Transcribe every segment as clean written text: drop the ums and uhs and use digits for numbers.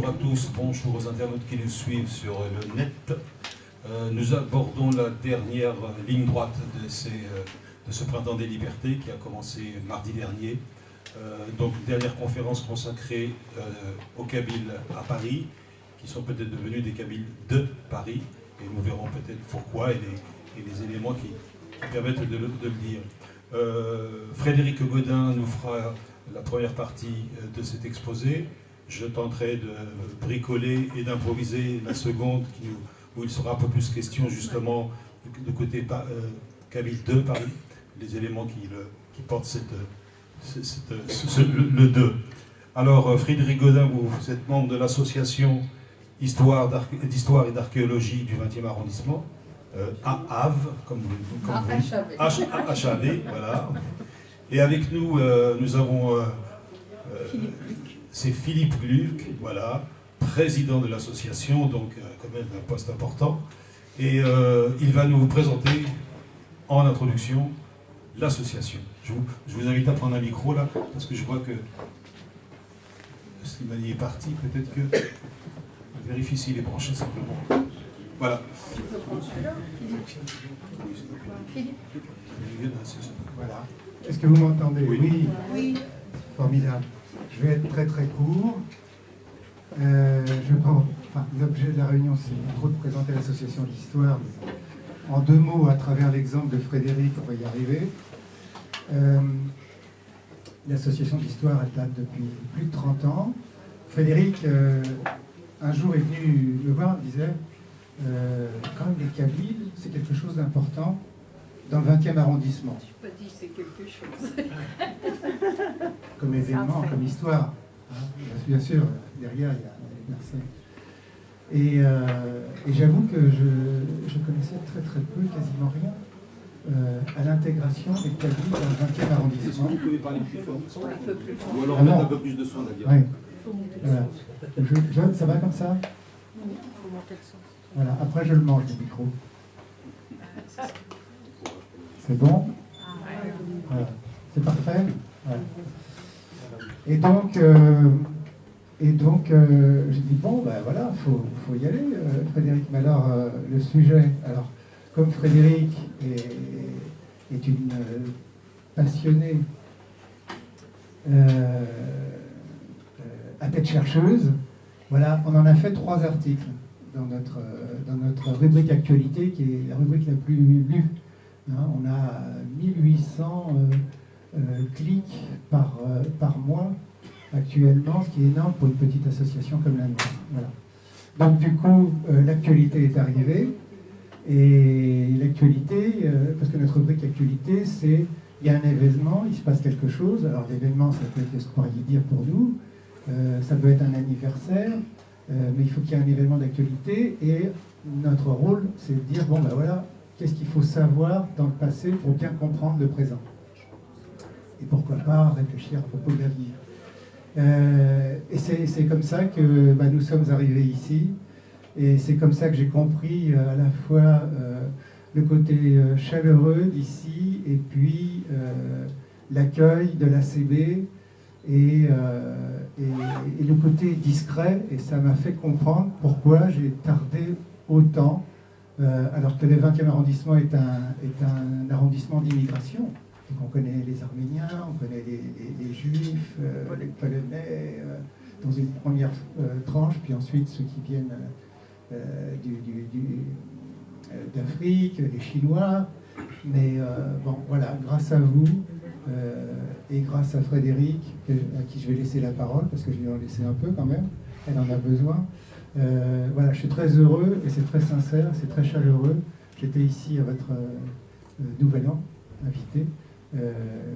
bonjour à tous, bonjour aux internautes qui nous suivent sur le net. Nous abordons la dernière ligne droite de ce Printemps des Libertés qui a commencé mardi dernier. Donc, dernière conférence consacrée aux Kabyles à Paris, qui sont peut-être devenus des Kabyles de Paris, et nous verrons peut-être pourquoi et les éléments qui permettent de le dire. Frédéric Gaudin nous fera la première partie de cet exposé. Je tenterai de bricoler et d'improviser la seconde, où il sera un peu plus question justement de côté Kabyle de Paris, les éléments qui portent le 2. Alors, Frédéric Gaudin, vous êtes membre de l'association d'histoire et d'archéologie du 20e arrondissement, AAV, comme vous HAV, voilà. Et avec nous, nous avons c'est Philippe Gluck, voilà, président de l'association, donc quand même un poste important. Et il va nous présenter en introduction l'association. Je vous invite à prendre un micro là, parce que je vois que Slimani est parti, peut-être que... Je vérifie s'il est branché simplement. Voilà. Tu peux prendre celui-là, Philippe. Voilà. Est-ce que vous m'entendez? Oui. Oui. Formidable. Je vais être très très court. L'objet de la réunion, c'est en gros de présenter l'association d'histoire. En 2 mots, à travers l'exemple de Frédéric, on va y arriver. L'association d'histoire, elle date depuis plus de 30 ans. Frédéric, un jour, est venu me voir, il disait quand même les Kabyles, c'est quelque chose d'important dans le 20e arrondissement. Je n'ai pas dit c'est quelque chose. Comme événement, comme histoire. Hein, bien sûr, derrière, il y a les versets. Et j'avoue que je connaissais très très peu, quasiment rien, à l'intégration des Kabyles dans le 20e arrondissement. Vous pouvez parler plus fort. Un peu plus fort. Ou alors mettre un peu plus de son, d'ailleurs. Oui. Voilà. John, ça va comme ça? Oui, il faut monter le son. Voilà, après je le mange, le micro. C'est bon? Voilà. C'est parfait? Voilà. Et donc j'ai dit, bon, ben voilà, faut y aller, Frédéric. Mais alors, le sujet, alors, comme Frédéric est une passionnée à tête chercheuse, voilà, on en a fait 3 articles dans notre rubrique actualité, qui est la rubrique la plus lue. Hein, on a 1800 clics par mois actuellement, ce qui est énorme pour une petite association comme la nôtre. Voilà. Donc du coup, l'actualité est arrivée, et l'actualité, parce que notre rubrique actualité, c'est il y a un événement, il se passe quelque chose. Alors l'événement, ça peut être ce que vous pourriez dire pour nous, ça peut être un anniversaire, mais il faut qu'il y ait un événement d'actualité, et notre rôle, c'est de dire, bon ben voilà, qu'est-ce qu'il faut savoir dans le passé pour bien comprendre le présent. Et pourquoi pas réfléchir à propos de l'avenir. Et c'est comme ça que nous sommes arrivés ici, et c'est comme ça que j'ai compris à la fois le côté chaleureux d'ici, et puis l'accueil de l'ACB, et le côté discret, et ça m'a fait comprendre pourquoi j'ai tardé autant, alors que le 20e arrondissement est un arrondissement d'immigration. Donc on connaît les Arméniens, on connaît les Juifs, les Polonais, dans une première tranche, puis ensuite ceux qui viennent d'Afrique, les Chinois. Mais bon, voilà, grâce à vous et grâce à Frédéric, à qui je vais laisser la parole, parce que je vais en laisser un peu quand même, elle en a besoin. Voilà, je suis très heureux, et c'est très sincère, c'est très chaleureux. J'étais ici à votre nouvel an, invité.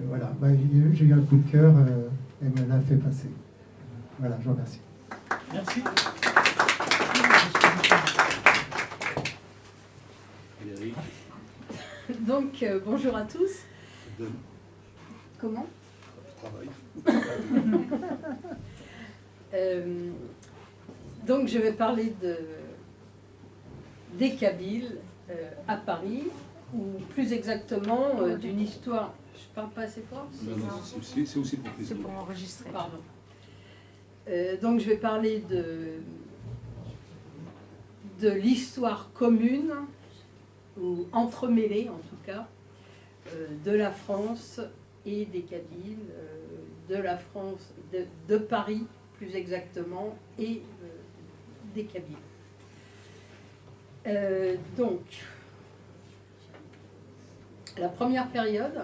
Voilà, j'ai eu un coup de cœur, elle me l'a fait passer. Voilà, je vous remercie. Merci. Donc, bonjour à tous. Comment? Donc, je vais parler des Kabyles à Paris, ou plus exactement d'une histoire. Je parle pas assez fort? C'est aussi pour C'est pour enregistrer. Pardon. Donc je vais parler de l'histoire commune, ou entremêlée en tout cas, de la France et des Kabyles, de la France, de Paris plus exactement, et des Kabyles. Donc, la première période,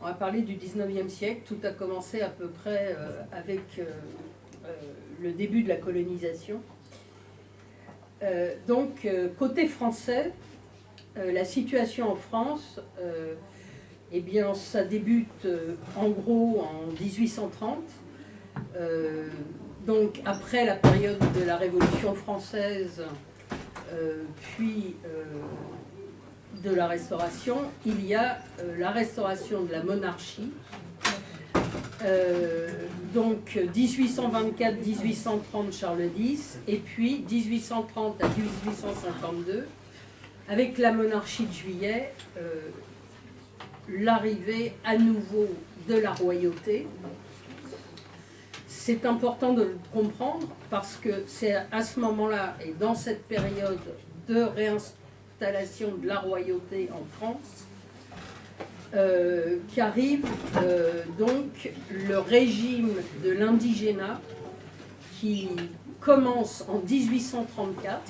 on va parler du 19e siècle. Tout a commencé à peu près avec le début de la colonisation. Donc, côté français, la situation en France, eh bien, ça débute en gros en 1830. Donc, après la période de la Révolution française, puis de la Restauration, il y a la restauration de la monarchie. Donc 1824-1830 Charles X, et puis 1830 à 1852, avec la monarchie de Juillet, l'arrivée à nouveau de la royauté. C'est important de le comprendre parce que c'est à ce moment-là et dans cette période de réinstallation de la royauté en France qu'arrive donc le régime de l'indigénat qui commence en 1834,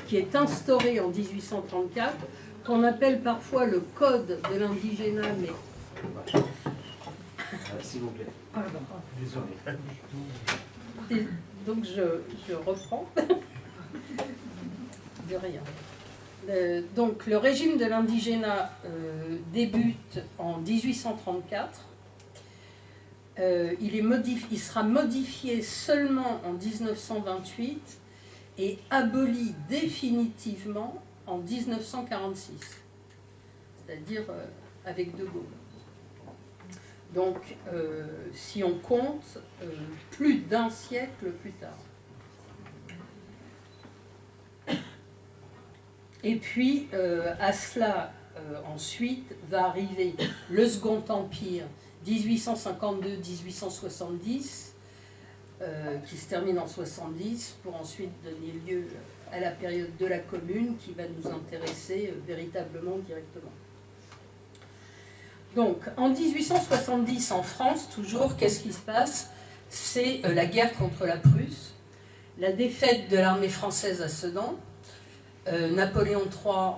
qui est instauré en 1834, qu'on appelle parfois le code de l'indigénat, mais... S'il vous plaît. Pardon. Désolé. Donc je reprends. De rien. Donc le régime de l'indigénat débute en 1834. Il sera modifié seulement en 1928 et aboli définitivement en 1946, c'est-à-dire avec De Gaulle. Donc, si on compte, plus d'un siècle plus tard. Et puis, à cela, ensuite, va arriver le Second Empire, 1852-1870, qui se termine en 70, pour ensuite donner lieu à la période de la Commune, qui va nous intéresser véritablement directement. Donc, en 1870, en France, toujours, qu'est-ce qui se passe? C'est la guerre contre la Prusse, la défaite de l'armée française à Sedan. Napoléon III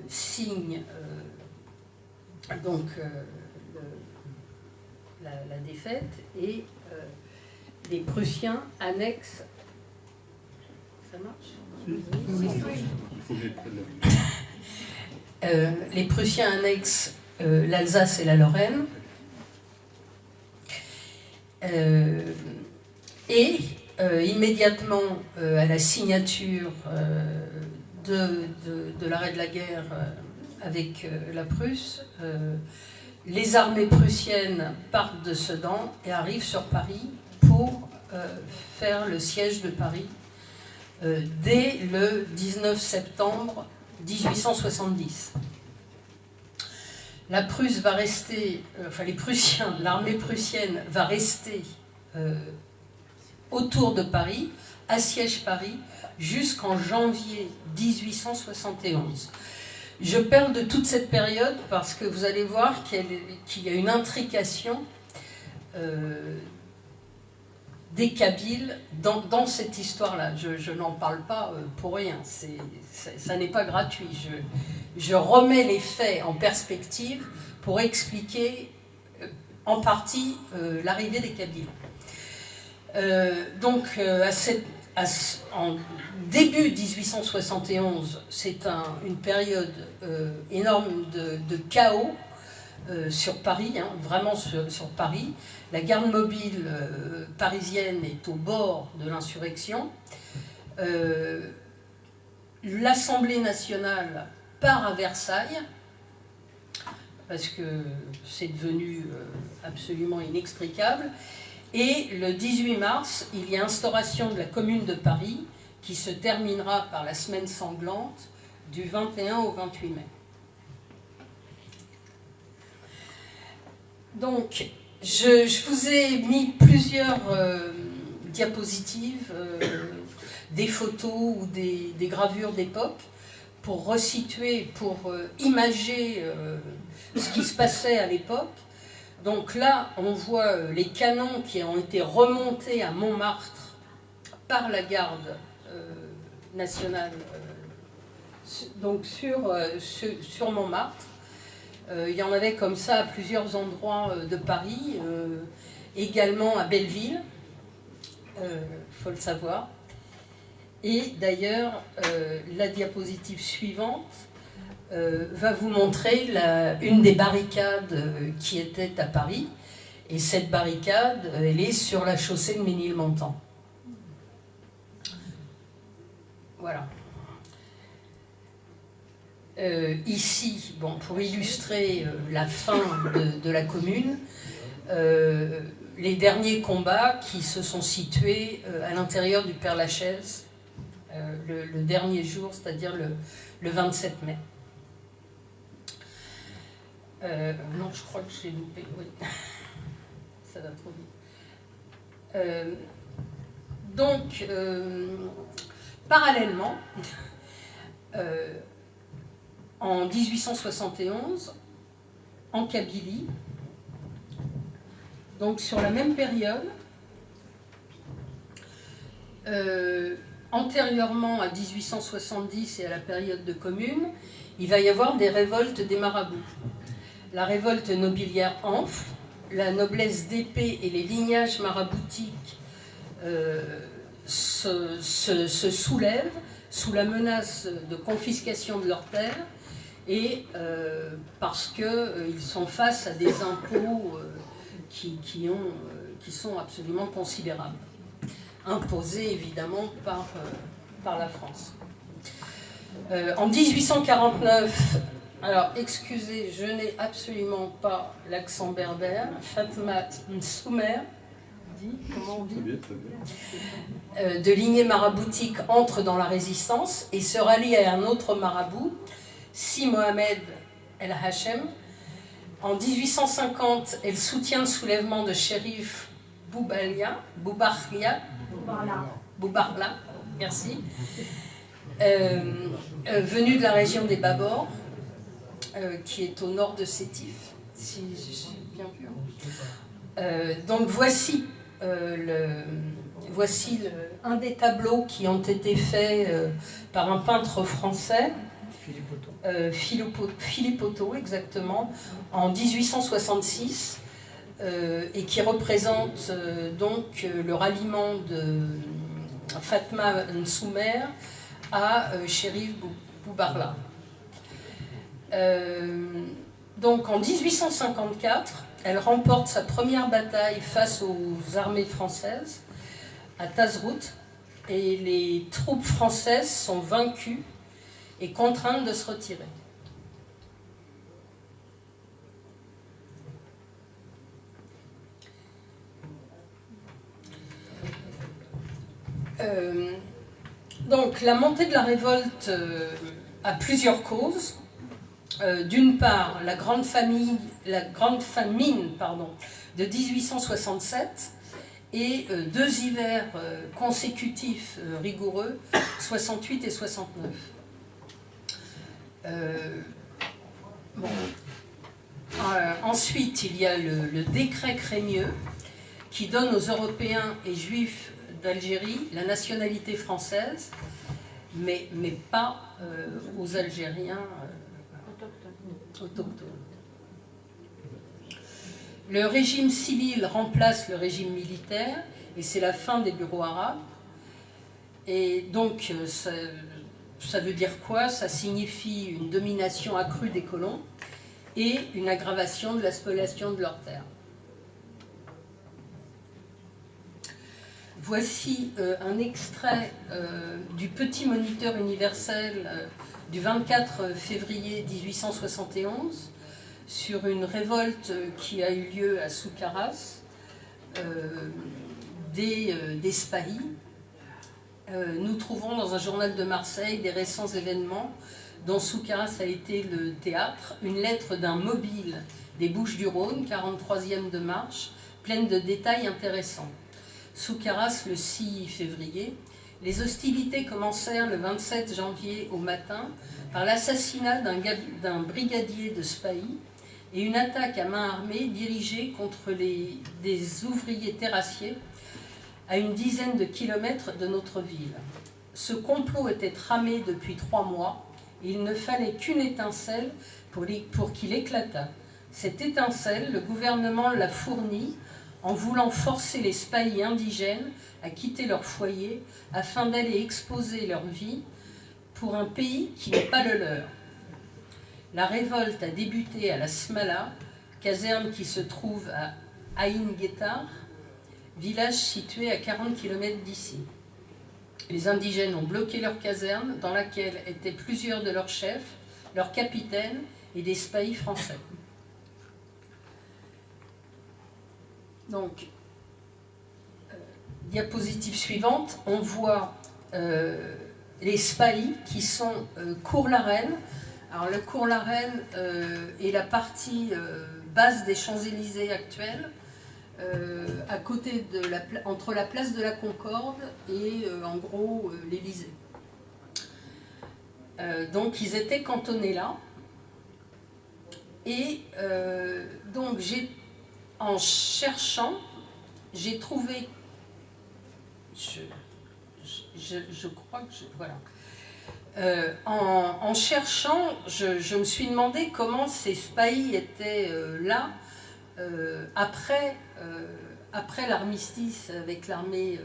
signe donc la défaite et les Prussiens annexent. Ça marche? Les Prussiens annexent l'Alsace et la Lorraine. Et immédiatement à la signature de l'arrêt de la guerre avec la Prusse, les armées prussiennes partent de Sedan et arrivent sur Paris pour faire le siège de Paris dès le 19 septembre 1870. La Prusse va rester, enfin les Prussiens, l'armée prussienne va rester autour de Paris, assiège Paris, jusqu'en janvier 1871. Je parle de toute cette période parce que vous allez voir qu'il y a une intrication des Kabyles dans cette histoire-là. Je n'en parle pas pour rien, ça n'est pas gratuit. Je remets les faits en perspective pour expliquer en partie l'arrivée des Kabyles. Donc, en début 1871, c'est une période énorme de chaos sur Paris, hein, vraiment sur Paris. La garde mobile parisienne est au bord de l'insurrection. L'Assemblée nationale part à Versailles, parce que c'est devenu absolument inextricable. Et le 18 mars, il y a instauration de la Commune de Paris, qui se terminera par la semaine sanglante du 21 au 28 mai. Donc, je vous ai mis plusieurs diapositives, des photos ou des gravures d'époque pour resituer, pour imager ce qui se passait à l'époque. Donc là, on voit les canons qui ont été remontés à Montmartre par la garde nationale, donc sur Montmartre. Il y en avait comme ça à plusieurs endroits de Paris, également à Belleville, faut le savoir. Et d'ailleurs, la diapositive suivante va vous montrer une des barricades qui était à Paris. Et cette barricade, elle est sur la chaussée de Ménilmontant. Voilà. Ici, bon, pour illustrer la fin de la commune, les derniers combats qui se sont situés à l'intérieur du Père-Lachaise, le dernier jour, c'est-à-dire le 27 mai. Non, je crois que j'ai loupé, oui. Ça va trop vite. Donc, parallèlement, en 1871, en Kabylie, donc sur la même période, antérieurement à 1870 et à la période de commune, il va y avoir des révoltes des marabouts. La révolte nobiliaire enfle, la noblesse d'épée et les lignages maraboutiques se soulèvent sous la menace de confiscation de leurs terres et parce qu'ils sont face à des impôts qui sont absolument considérables, imposés évidemment par la France. En 1849, alors excusez, je n'ai absolument pas l'accent berbère, Fatma Nsoumer, comment on dit, de lignée maraboutique entre dans la résistance et se rallie à un autre marabout, Si Mohamed El Hachem. En 1850, elle soutient le soulèvement de Chérif Boubarla, merci, venu de la région des Babors, qui est au nord de Sétif, si j'ai bien vu. Donc voici un des tableaux qui ont été faits par un peintre français, Philippe Otto, exactement, en 1866, et qui représente donc le ralliement de Fatma Nsoumer à Chérif Boubarla. Donc en 1854, elle remporte sa première bataille face aux armées françaises à Tazrout, et les troupes françaises sont vaincues et contraintes de se retirer. Donc la montée de la révolte a plusieurs causes. D'une part, la grande famine de 1867 et deux hivers consécutifs rigoureux, 68 et 69. Ensuite, il y a le décret Crémieux qui donne aux Européens et Juifs d'Algérie la nationalité française, mais pas aux Algériens autochtones. Le régime civil remplace le régime militaire et c'est la fin des bureaux arabes. Et donc, ça veut dire quoi? Ça signifie une domination accrue des colons et une aggravation de la spoliation de leurs terres. Voici un extrait du Petit Moniteur universel du 24 février 1871 sur une révolte qui a eu lieu à Soukaras, des Spahis. Nous trouvons dans un journal de Marseille des récents événements dont Soukaras a été le théâtre, une lettre d'un mobile des Bouches-du-Rhône, 43e de marche, pleine de détails intéressants. Soukharas le 6 février. Les hostilités commencèrent le 27 janvier au matin par l'assassinat d'un brigadier de Spahi et une attaque à main armée dirigée contre des ouvriers terrassiers à une dizaine de kilomètres de notre ville. Ce complot était tramé depuis 3 mois et il ne fallait qu'une étincelle pour qu'il éclatât. Cette étincelle, le gouvernement l'a fournie en voulant forcer les Spahis indigènes à quitter leur foyer afin d'aller exposer leur vie pour un pays qui n'est pas le leur. La révolte a débuté à la Smala, caserne qui se trouve à Aïn Guettar, village situé à 40 km d'ici. Les indigènes ont bloqué leur caserne dans laquelle étaient plusieurs de leurs chefs, leurs capitaines et des Spahis français. Donc, diapositive suivante, on voit les Spahis qui sont Cours-la-Reine. Alors le Cours-la-Reine est la partie basse des Champs-Élysées actuels, à côté entre la place de la Concorde et en gros l'Élysée. Donc ils étaient cantonnés là. Et donc en cherchant, j'ai trouvé, je crois que voilà. En cherchant, je me suis demandé comment ces Spahis étaient là après l'armistice avec l'armée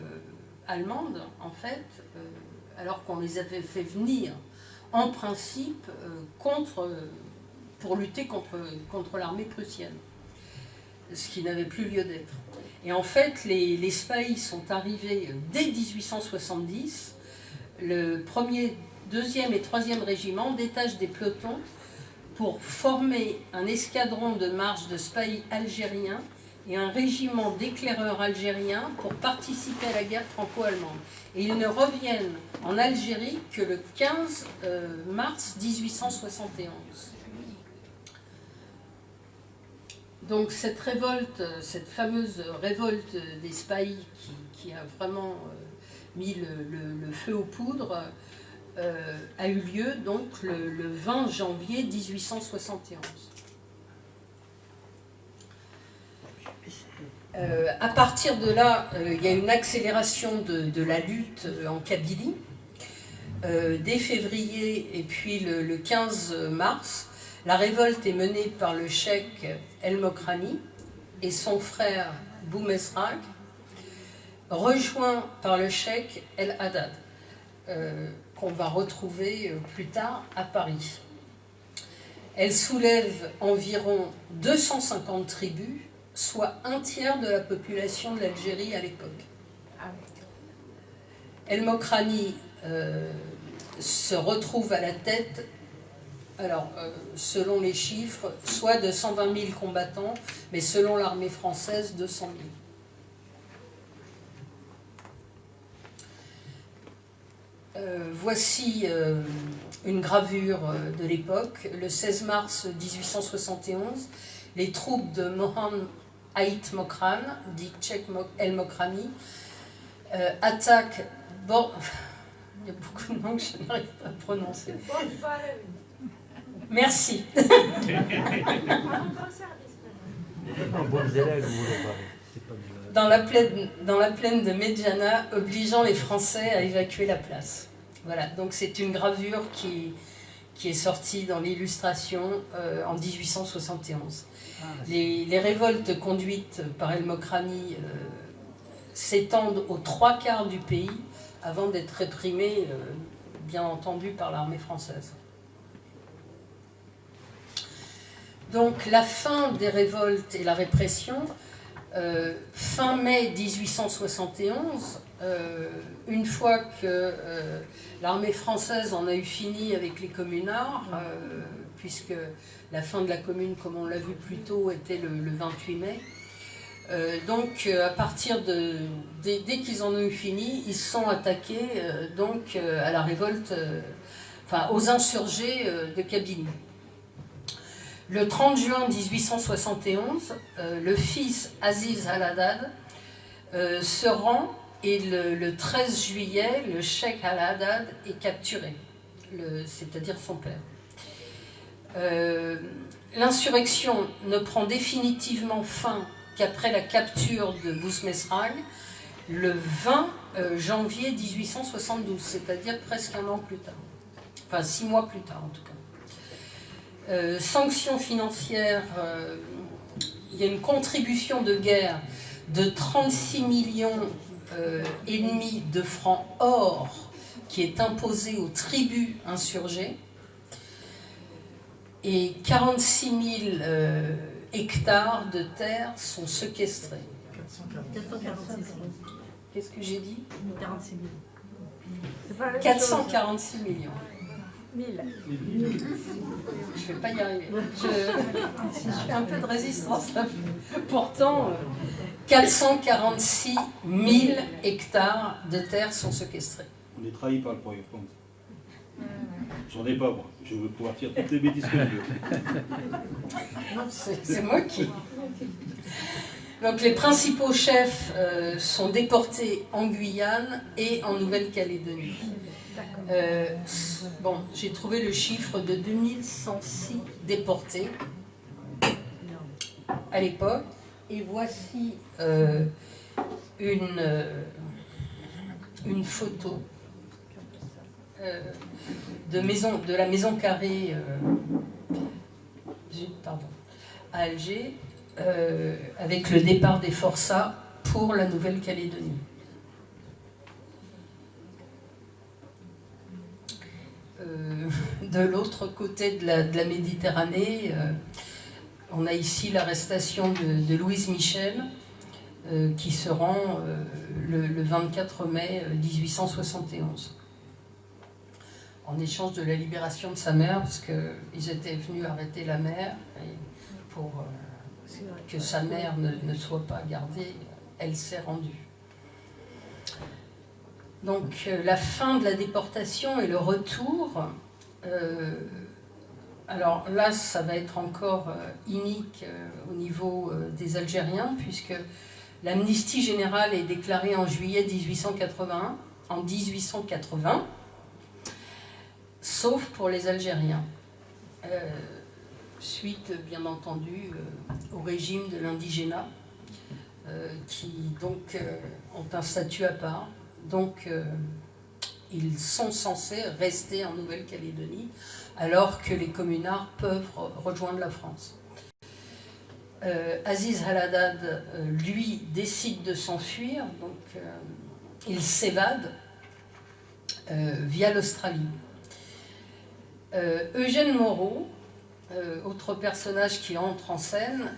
allemande, en fait, alors qu'on les avait fait venir en principe pour lutter contre l'armée prussienne, ce qui n'avait plus lieu d'être. Et en fait, les Spahis sont arrivés dès 1870. Le 1er, 2e et 3e régiment détachent des pelotons pour former un escadron de marche de Spahis algériens et un régiment d'éclaireurs algériens pour participer à la guerre franco-allemande. Et ils ne reviennent en Algérie que le 15 mars 1871. Donc cette révolte, cette fameuse révolte des Spahis qui a vraiment mis le feu aux poudres, a eu lieu donc le 20 janvier 1871. À partir de là, il y a une accélération de la lutte en Kabylie. Dès février et puis le 15 mars, la révolte est menée par le cheikh El Mokrani et son frère Boumezrag, rejoint par le cheikh El Haddad, qu'on va retrouver plus tard à Paris. Elle soulève environ 250 tribus, soit un tiers de la population de l'Algérie à l'époque. El Mokrani se retrouve à la tête, alors selon les chiffres, soit de 120 000 combattants, mais selon l'armée française, 200 000. Voici une gravure de l'époque. Le 16 mars 1871, les troupes de Mohamed Ait Mokran, dit Cheikh El Mokrani, attaquent... Bon, il y a beaucoup de noms que je n'arrive pas à prononcer. Merci. Dans la plaine de Medjana, obligeant les Français à évacuer la place. Voilà, donc c'est une gravure qui est sortie dans l'illustration en 1871. Les révoltes conduites par El Mokrani s'étendent aux 3/4 du pays avant d'être réprimées, bien entendu, par l'armée française. Donc la fin des révoltes et la répression, fin mai 1871, une fois que l'armée française en a eu fini avec les communards, puisque la fin de la commune, comme on l'a vu plus tôt, était le 28 mai. Donc à partir dès qu'ils en ont eu fini, ils se sont attaqués à la révolte, aux insurgés de Kabylie. Le 30 juin 1871, le fils Aziz Al-Haddad se rend et le 13 juillet, le cheikh Al-Haddad est capturé, c'est-à-dire son père. L'insurrection ne prend définitivement fin qu'après la capture de Bouzmesrag, le 20 janvier 1872, c'est-à-dire presque un an plus tard. Enfin, 6 mois plus tard, en tout cas. Sanctions financières, il y a une contribution de guerre de 36 millions et demi de francs or qui est imposée aux tribus insurgées. Et 46 000 hectares de terre sont séquestrés. 446. Qu'est-ce que j'ai dit? 46 000. 446 millions. 1000. Je ne vais pas y arriver. Je fais un peu de résistance là. Pourtant, 446 000 hectares de terre sont séquestrés. On est trahi par le Pro France. J'en ai pas, moi. Je veux pouvoir faire toutes les bêtises que je veux. C'est moi qui... Donc les principaux chefs sont déportés en Guyane et en Nouvelle-Calédonie. Bon, j'ai trouvé le chiffre de 2106 déportés à l'époque. Et voici une photo de la maison carrée à Alger, avec le départ des forçats pour la Nouvelle-Calédonie. De l'autre côté de la Méditerranée, on a ici l'arrestation de Louise Michel, qui se rend le 24 mai 1871. En échange de la libération de sa mère, parce qu'ils étaient venus arrêter la mère, et pour que sa mère ne soit pas gardée, elle s'est rendue. Donc la fin de la déportation et le retour, alors là ça va être encore inique au niveau des Algériens, puisque l'amnistie générale est déclarée en juillet 1880, sauf pour les Algériens, suite bien entendu au régime de l'indigénat, qui donc ont un statut à part. Donc ils sont censés rester en Nouvelle-Calédonie, alors que les communards peuvent rejoindre la France. Aziz Al-Haddad, lui, décide de s'enfuir, donc il s'évade via l'Australie. Eugène Moreau, autre personnage qui entre en scène,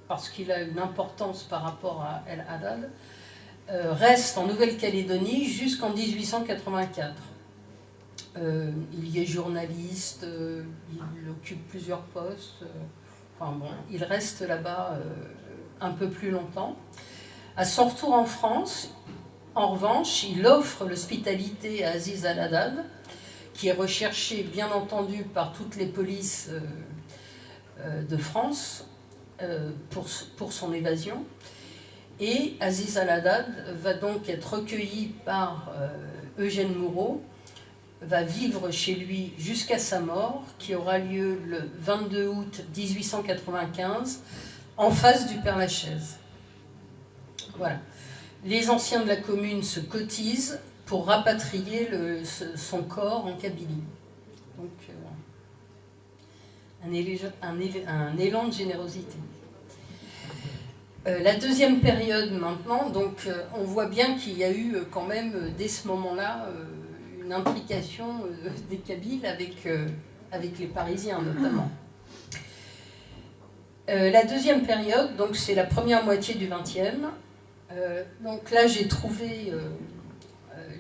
parce qu'il a une importance par rapport à Al-Haddad, reste en Nouvelle-Calédonie jusqu'en 1884. Il y est journaliste, il occupe plusieurs postes, enfin bon, il reste là-bas un peu plus longtemps. À son retour en France, en revanche, il offre l'hospitalité à Aziz Al-Haddad, qui est recherché bien entendu par toutes les polices de France pour son évasion. Et Aziz Al-Haddad va donc être recueilli par Eugène Moreau, va vivre chez lui jusqu'à sa mort, qui aura lieu le 22 août 1895, en face du Père-Lachaise. Voilà. Les anciens de la commune se cotisent pour rapatrier son corps en Kabylie. Donc, un élan de générosité. La deuxième période maintenant, donc on voit bien qu'il y a eu quand même dès ce moment-là une implication des Kabyles avec les Parisiens notamment. La deuxième période, donc c'est la première moitié du XXe. Donc là j'ai trouvé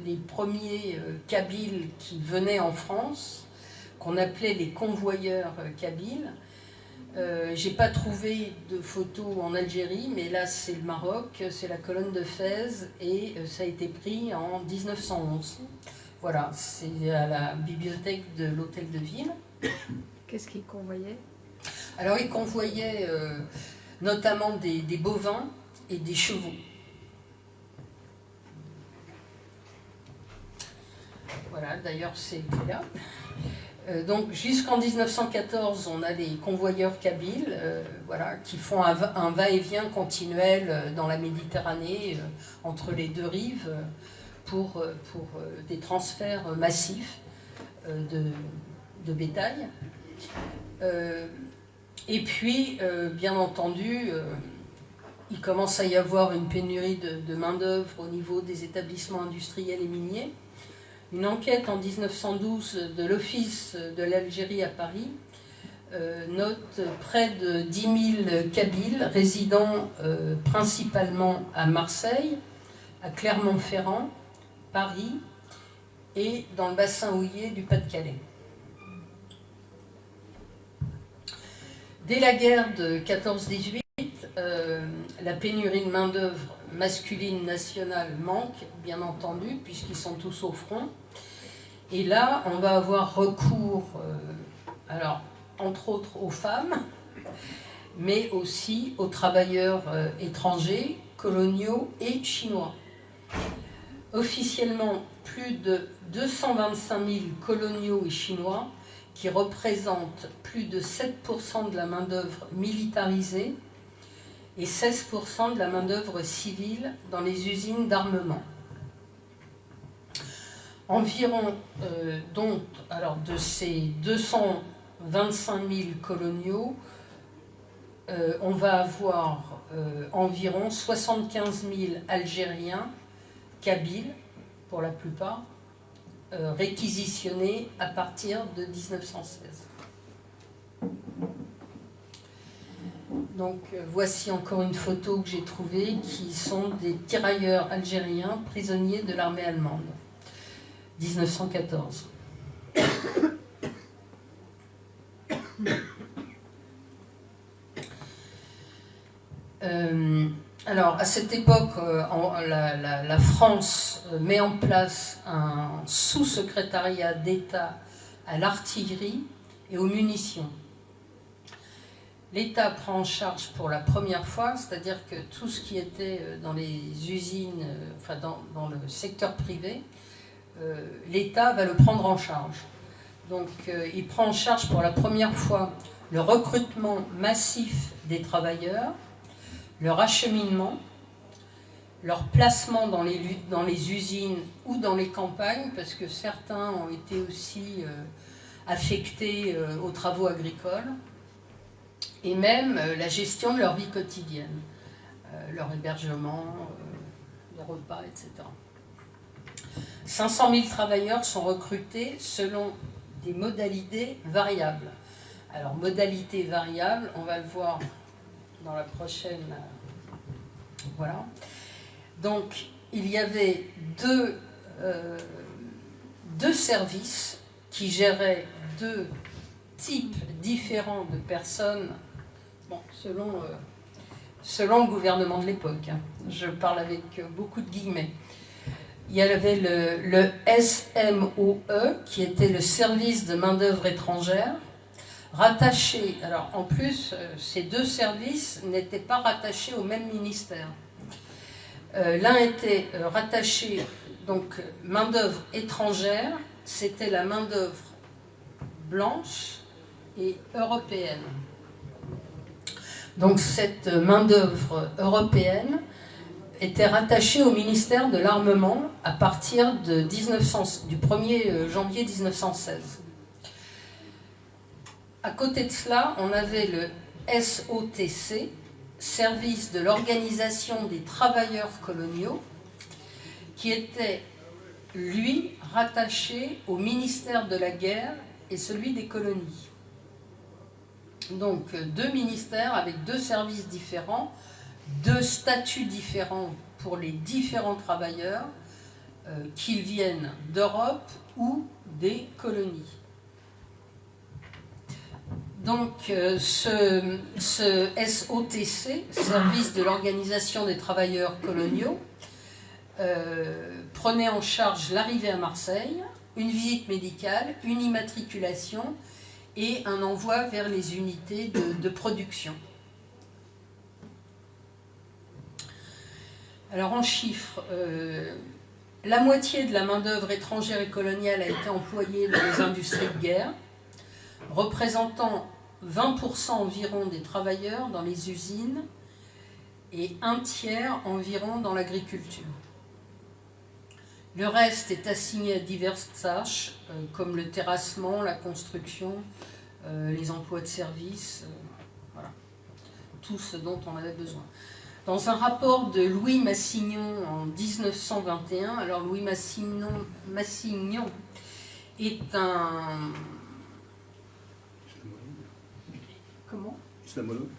les premiers Kabyles qui venaient en France, qu'on appelait les convoyeurs kabyles. J'ai pas trouvé de photos en Algérie, mais là c'est le Maroc, c'est la colonne de Fès et ça a été pris en 1911. Voilà, c'est à la bibliothèque de l'Hôtel de Ville. Qu'est-ce qu'ils convoyaient? Alors ils convoyaient notamment des bovins et des chevaux. Voilà, d'ailleurs c'est là. Donc jusqu'en 1914, on a les convoyeurs kabyles voilà, qui font un va-et-vient continuel dans la Méditerranée entre les deux rives pour des transferts massifs de bétail. Et puis, bien entendu, il commence à y avoir une pénurie de main-d'œuvre au niveau des établissements industriels et miniers. Une enquête en 1912 de l'Office de l'Algérie à Paris note près de 10 000 Kabyles résidant principalement à Marseille, à Clermont-Ferrand, Paris et dans le bassin houiller du Pas-de-Calais. Dès la guerre de 14-18, la pénurie de main-d'œuvre masculine nationale manque, bien entendu, puisqu'ils sont tous au front. Et là, on va avoir recours, alors, entre autres aux femmes, mais aussi aux travailleurs étrangers, coloniaux et chinois. Officiellement, plus de 225 000 coloniaux et chinois qui représentent plus de 7% de la main-d'œuvre militarisée et 16% de la main-d'œuvre civile dans les usines d'armement. Environ, donc, alors de ces 225 000 coloniaux, on va avoir environ 75 000 Algériens, kabyles pour la plupart, réquisitionnés à partir de 1916. Donc voici encore une photo que j'ai trouvée qui sont des tirailleurs algériens prisonniers de l'armée allemande, 1914. Alors, à cette époque, la France met en place un sous-secrétariat d'État à l'artillerie et aux munitions. L'État prend en charge pour la première fois, c'est-à-dire que tout ce qui était dans les usines, enfin dans le secteur privé, l'État va le prendre en charge. Donc, il prend en charge pour la première fois le recrutement massif des travailleurs, leur acheminement, leur placement dans les usines ou dans les campagnes, parce que certains ont été aussi affectés aux travaux agricoles, et même la gestion de leur vie quotidienne, leur hébergement, les repas, etc. 500 000 travailleurs sont recrutés selon des modalités variables. Alors, modalités variables, on va le voir dans la prochaine... Voilà. Donc, il y avait deux services qui géraient deux types différents de personnes, bon, selon le gouvernement de l'époque. Hein. Je parle avec beaucoup de guillemets. Il y avait le SMOE, qui était le service de main-d'œuvre étrangère, rattachés, alors en plus, ces deux services n'étaient pas rattachés au même ministère. L'un était rattaché, donc main-d'œuvre étrangère, c'était la main-d'œuvre blanche et européenne. Donc cette main-d'œuvre européenne était rattachée au ministère de l'Armement à partir du 1er janvier 1916. À côté de cela, on avait le SOTC, Service de l'Organisation des Travailleurs Coloniaux, qui était, lui, rattaché au ministère de la Guerre et celui des colonies. Donc, deux ministères avec deux services différents, deux statuts différents pour les différents travailleurs, qu'ils viennent d'Europe ou des colonies. Donc, ce SOTC, Service de l'Organisation des Travailleurs Coloniaux, prenait en charge l'arrivée à Marseille, une visite médicale, une immatriculation et un envoi vers les unités de production. Alors en chiffres, la moitié de la main-d'œuvre étrangère et coloniale a été employée dans les industries de guerre, représentant 20% environ des travailleurs dans les usines et un tiers environ dans l'agriculture. Le reste est assigné à diverses tâches, comme le terrassement, la construction, les emplois de service, voilà, tout ce dont on avait besoin. Dans un rapport de Louis Massignon en 1921, alors Louis Massignon est un... Comment ? Islamologue.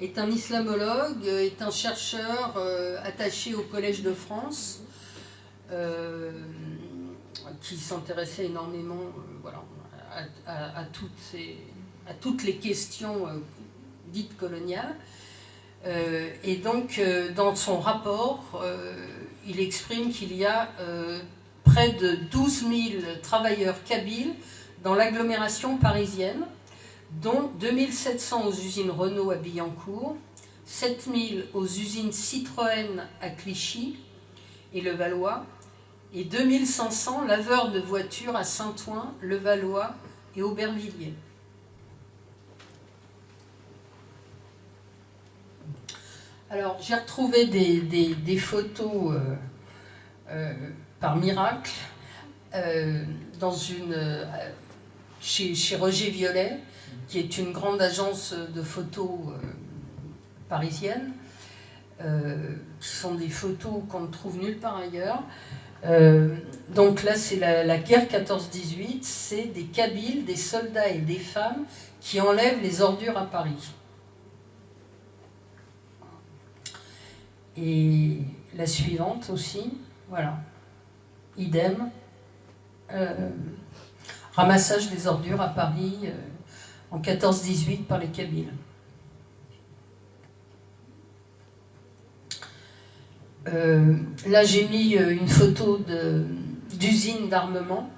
Est un islamologue, est un chercheur attaché au Collège de France, qui s'intéressait énormément voilà, à toutes les questions dites coloniales. Et donc, dans son rapport, il exprime qu'il y a près de 12 000 travailleurs kabyles dans l'agglomération parisienne, dont 2 700 aux usines Renault à Billancourt, 7 000 aux usines Citroën à Clichy et Levallois, et 2 500 laveurs de voitures à Saint-Ouen, Levallois et Aubervilliers. Alors, j'ai retrouvé des photos par miracle chez Roger Violet, qui est une grande agence de photos parisienne, qui sont des photos qu'on ne trouve nulle part ailleurs. Donc là, c'est la guerre 14-18, c'est des Kabyles, des soldats et des femmes qui enlèvent les ordures à Paris. Et la suivante aussi, voilà, idem, ramassage des ordures à Paris en 14-18 par les Kabyles. Là, j'ai mis une photo d'usine d'armement.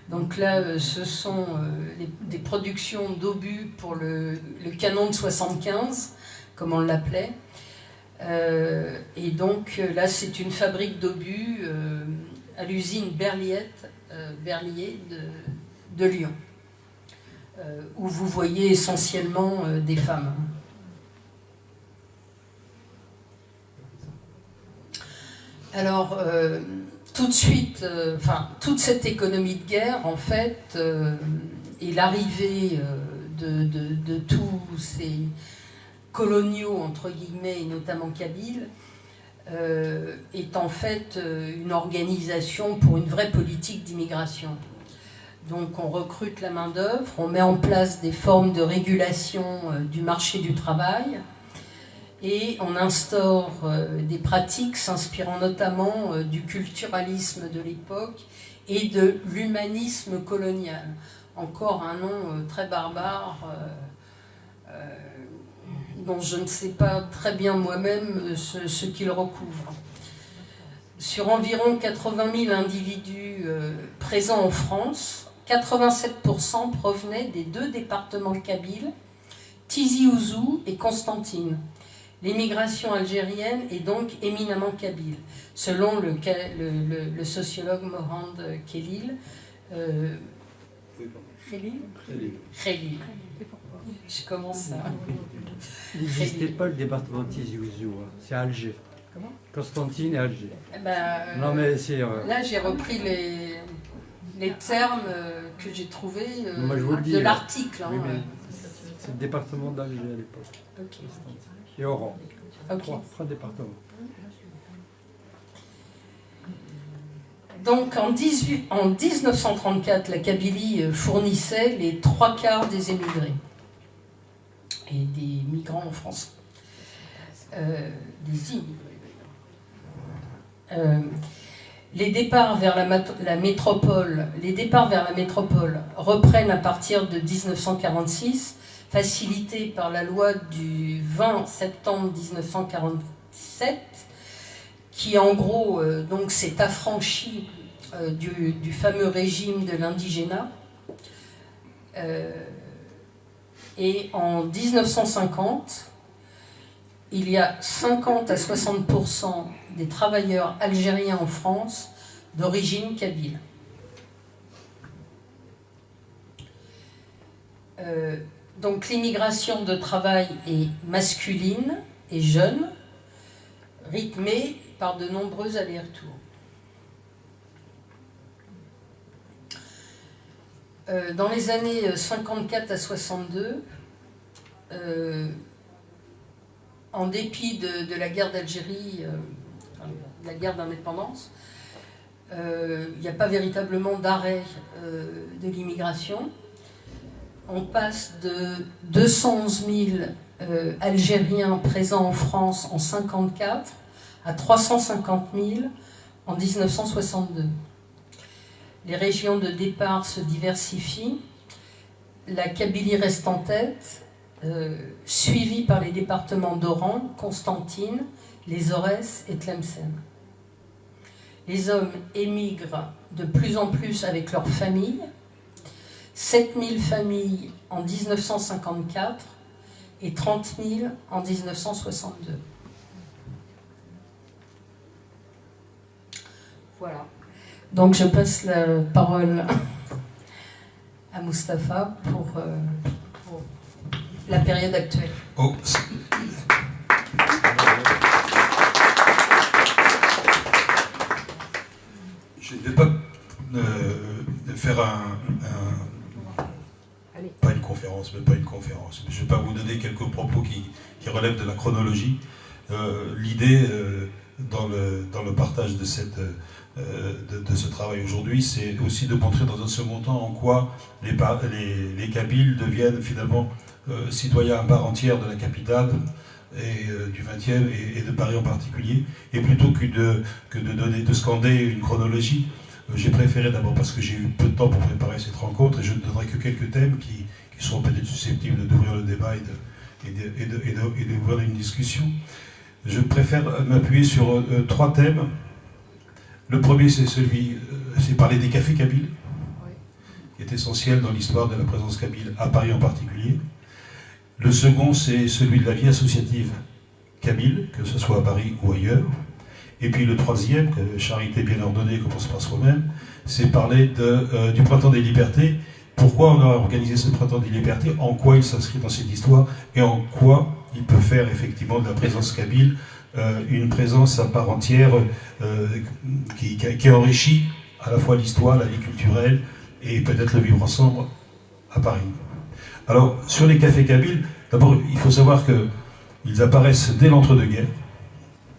Donc là, ce sont des productions d'obus pour le canon de 75, comme on l'appelait. Et donc là, c'est une fabrique d'obus à l'usine Berlier de Lyon, où vous voyez essentiellement des femmes. Alors, tout de suite, toute cette économie de guerre, en fait, et l'arrivée de tous ces coloniaux, entre guillemets, et notamment kabyles, est en fait une organisation pour une vraie politique d'immigration. Donc on recrute la main-d'œuvre, on met en place des formes de régulation du marché du travail, et on instaure des pratiques s'inspirant notamment du culturalisme de l'époque et de l'humanisme colonial. Encore un nom très barbare, dont je ne sais pas très bien moi-même ce qu'il recouvre. Sur environ 80 000 individus présents en France, 87% provenaient des 2 départements kabyles, Tizi Ouzou et Constantine. L'émigration algérienne est donc éminemment kabyle, selon le sociologue Mohand Khelil. Khelil. Je commence à... Il n'existait pas le département de Tizi Ouzou, hein. C'est Alger. Comment ? Constantine et Alger. Non, mais c'est... Là, j'ai repris les termes que j'ai trouvés de l'article. Oui, c'est le département d'Alger à l'époque. Okay. Et Oran. Okay. 3 départements. Donc en 1934, la Kabylie fournissait les 3/4 des émigrés et des migrants en France. Des immigrés. Les départs vers la métropole reprennent à partir de 1946, facilités par la loi du 20 septembre 1947, qui en gros donc s'est affranchi du fameux régime de l'indigénat. Et en 1950, 1 000 il y a 50 à 60% des travailleurs algériens en France d'origine kabyle. Donc l'immigration de travail est masculine et jeune, rythmée par de nombreux allers-retours. Dans les années 54 à 62, en dépit de la guerre d'Algérie, de la guerre d'indépendance, il n'y a pas véritablement d'arrêt de l'immigration. On passe de 211 000 Algériens présents en France en 1954 à 350 000 en 1962. Les régions de départ se diversifient. La Kabylie reste en tête, suivie par les départements d'Oran, Constantine, les Aurès et Tlemcen. Les hommes émigrent de plus en plus avec leurs familles. 7000 familles en 1954 et 30 000 en 1962. Voilà. Donc je passe la parole à Mustapha pour la période actuelle. Oh. Je ne vais pas faire pas une conférence, mais je ne vais pas vous donner quelques propos qui relèvent de la chronologie. L'idée dans le partage de ce travail aujourd'hui, c'est aussi de montrer dans un second temps en quoi les Kabyles deviennent finalement citoyens à part entière de la capitale et du XXe et de Paris en particulier. Et plutôt que de scander une chronologie, j'ai préféré d'abord, parce que j'ai eu peu de temps pour préparer cette rencontre, et je ne donnerai que quelques thèmes qui seront peut-être susceptibles d'ouvrir le débat et d'ouvrir une discussion. Je préfère m'appuyer sur 3 thèmes. Le premier, c'est parler des cafés kabyles, qui est essentiel dans l'histoire de la présence kabyle à Paris en particulier. Le second, c'est celui de la vie associative kabyle, que ce soit à Paris ou ailleurs. Et puis le troisième, que Charité bien ordonnée commence par soi-même, c'est parler du Printemps des Libertés. Pourquoi on a organisé ce Printemps des Libertés, en quoi il s'inscrit dans cette histoire, et en quoi il peut faire effectivement de la présence kabyle une présence à part entière qui enrichit à la fois l'histoire, la vie culturelle et peut-être le vivre ensemble à Paris. Alors, sur les cafés kabyles, d'abord, il faut savoir qu'ils apparaissent dès l'entre-deux-guerres.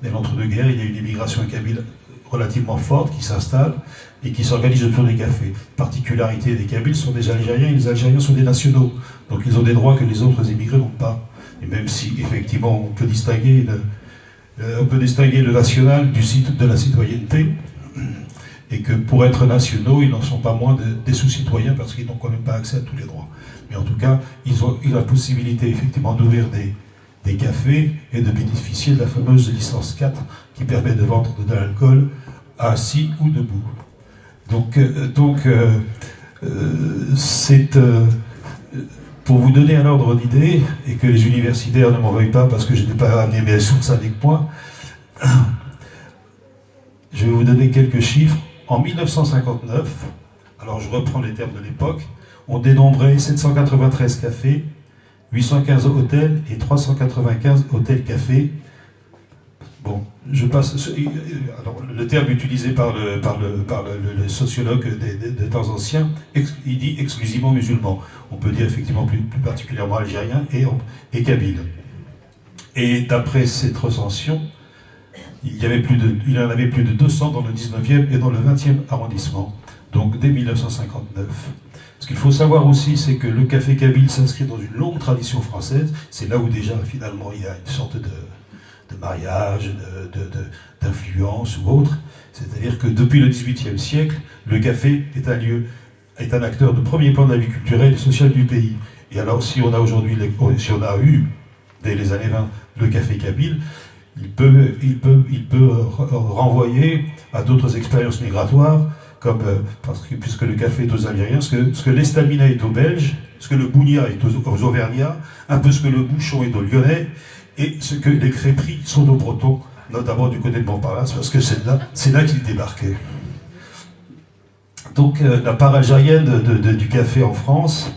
Dès l'entre-deux-guerres, il y a une immigration kabyle relativement forte qui s'installe et qui s'organise autour des cafés. Particularité des Kabyles sont des Algériens, et les Algériens sont des nationaux. Donc ils ont des droits que les autres immigrés n'ont pas. Et même si, effectivement, on peut distinguer le national de la citoyenneté, et que pour être nationaux, ils n'en sont pas moins des sous-citoyens parce qu'ils n'ont quand même pas accès à tous les droits. Mais en tout cas, ils ont la possibilité, effectivement, d'ouvrir des cafés et de bénéficier de la fameuse licence 4 qui permet de vendre de l'alcool assis ou debout. Donc c'est pour vous donner un ordre d'idée et que les universitaires ne m'en veuillent pas parce que je n'ai pas amené mes sources avec moi, je vais vous donner quelques chiffres. En 1959, alors je reprends les termes de l'époque, on dénombrait 793 cafés, 815 hôtels et 395 hôtels-cafés. Bon, je passe. Alors, le terme utilisé par le sociologue des temps anciens, il dit exclusivement musulmans. On peut dire effectivement plus particulièrement algérien et kabyle. Et d'après cette recension, il y en avait plus de 200 dans le 19e et dans le 20e arrondissement, donc dès 1959. Ce qu'il faut savoir aussi, c'est que le café kabyle s'inscrit dans une longue tradition française. C'est là où déjà, finalement, il y a une sorte de mariage, d'influence ou autre. C'est-à-dire que depuis le XVIIIe siècle, le café est un acteur de premier plan de la vie culturelle et sociale du pays. Et alors, si on a eu, dès les années 20, le café kabyle, il peut renvoyer à d'autres expériences migratoires, comme, puisque le café est aux Algériens, ce que l'estaminet est aux Belges, ce que le bougnat est aux Auvergnats, un peu ce que le bouchon est aux Lyonnais, et ce que les crêperies sont aux Bretons, notamment du côté de Montparnasse, parce que c'est là qu'ils débarquaient. Donc la part algérienne du café en France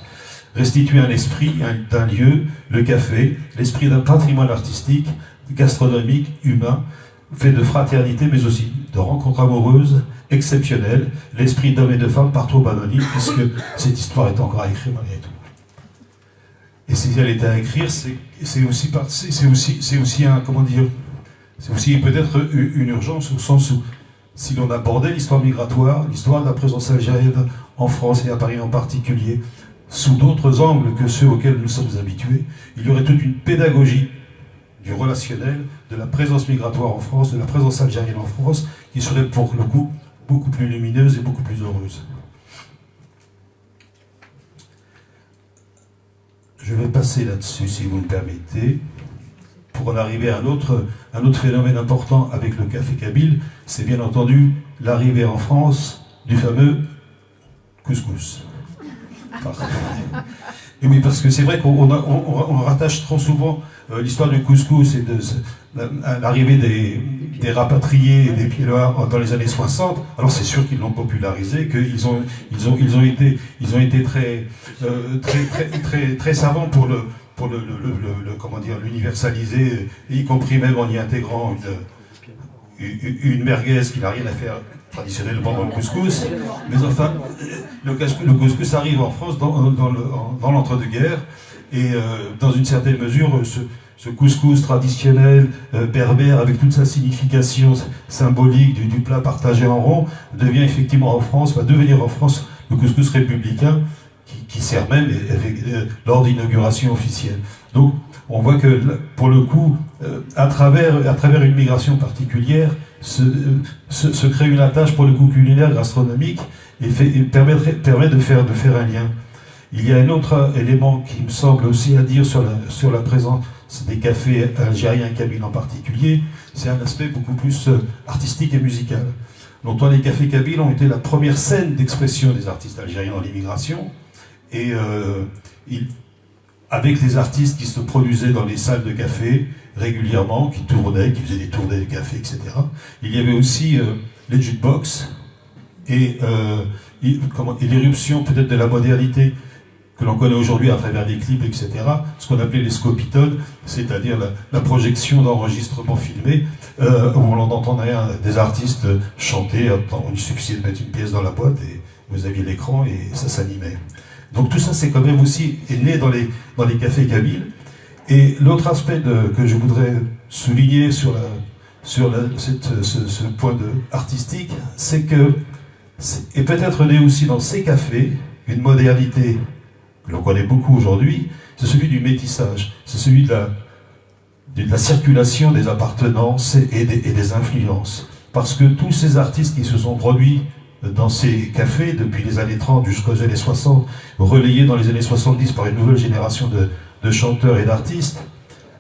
restitue un esprit d'un lieu, le café, l'esprit d'un patrimoine artistique, gastronomique, humain, fait de fraternité, mais aussi de rencontres amoureuses exceptionnelles, l'esprit d'hommes et de femmes par trop anonyme, puisque cette histoire est encore à écrire malgré tout. Et si elle était à écrire, c'est aussi un, comment dire, c'est aussi peut-être une urgence au sens où, si l'on abordait l'histoire migratoire, l'histoire de la présence algérienne en France et à Paris en particulier, sous d'autres angles que ceux auxquels nous sommes habitués, il y aurait toute une pédagogie du relationnel, de la présence migratoire en France, de la présence algérienne en France, qui serait pour le coup beaucoup plus lumineuse et beaucoup plus heureuse. Je vais passer là-dessus, si vous me permettez, pour en arriver à un autre phénomène important avec le café kabyle, c'est bien entendu l'arrivée en France du fameux couscous. Et oui, parce que c'est vrai qu'on rattache trop souvent l'histoire du couscous et à l'arrivée des rapatriés et des pieds noirs dans les années 60. Alors c'est sûr qu'ils l'ont popularisé, qu'ils ont été très savants pour comment dire, l'universaliser, y compris même en y intégrant une merguez qui n'a rien à faire traditionnellement dans le couscous. Mais enfin, le couscous arrive en France dans l'entre-deux-guerres, et dans une certaine mesure, ce couscous traditionnel berbère, avec toute sa signification symbolique du plat partagé en rond, va devenir en France le couscous républicain, qui sert même lors d'inauguration officielle. Donc on voit que, pour le coup, à travers une migration particulière, se crée une attache, pour le coup, culinaire, gastronomique, et permet de faire un lien. Il y a un autre élément qui me semble aussi à dire sur la présence des cafés algériens, kabyles en particulier, c'est un aspect beaucoup plus artistique et musical. Longtemps, les cafés kabyles ont été la première scène d'expression des artistes algériens dans l'immigration, et avec les artistes qui se produisaient dans les salles de café régulièrement, qui tournaient, qui faisaient des tournées de café, etc. Il y avait aussi les jukebox et l'éruption peut-être de la modernité que l'on connaît aujourd'hui à travers des clips, etc., ce qu'on appelait les scopitones, c'est-à-dire la projection d'enregistrements filmés, où on entendait des artistes chanter. Il suffisait de mettre une pièce dans la boîte et vous aviez l'écran et ça s'animait. Donc tout ça, c'est quand même aussi né dans les cafés kabyles. Et l'autre aspect que je voudrais souligner sur ce point artistique, c'est que, et peut-être né aussi dans ces cafés, une modernité que l'on connaît beaucoup aujourd'hui, c'est celui du métissage, c'est celui de la circulation des appartenances et des influences. Parce que tous ces artistes qui se sont produits dans ces cafés depuis les années 30 jusqu'aux années 60, relayés dans les années 70 par une nouvelle génération de chanteurs et d'artistes,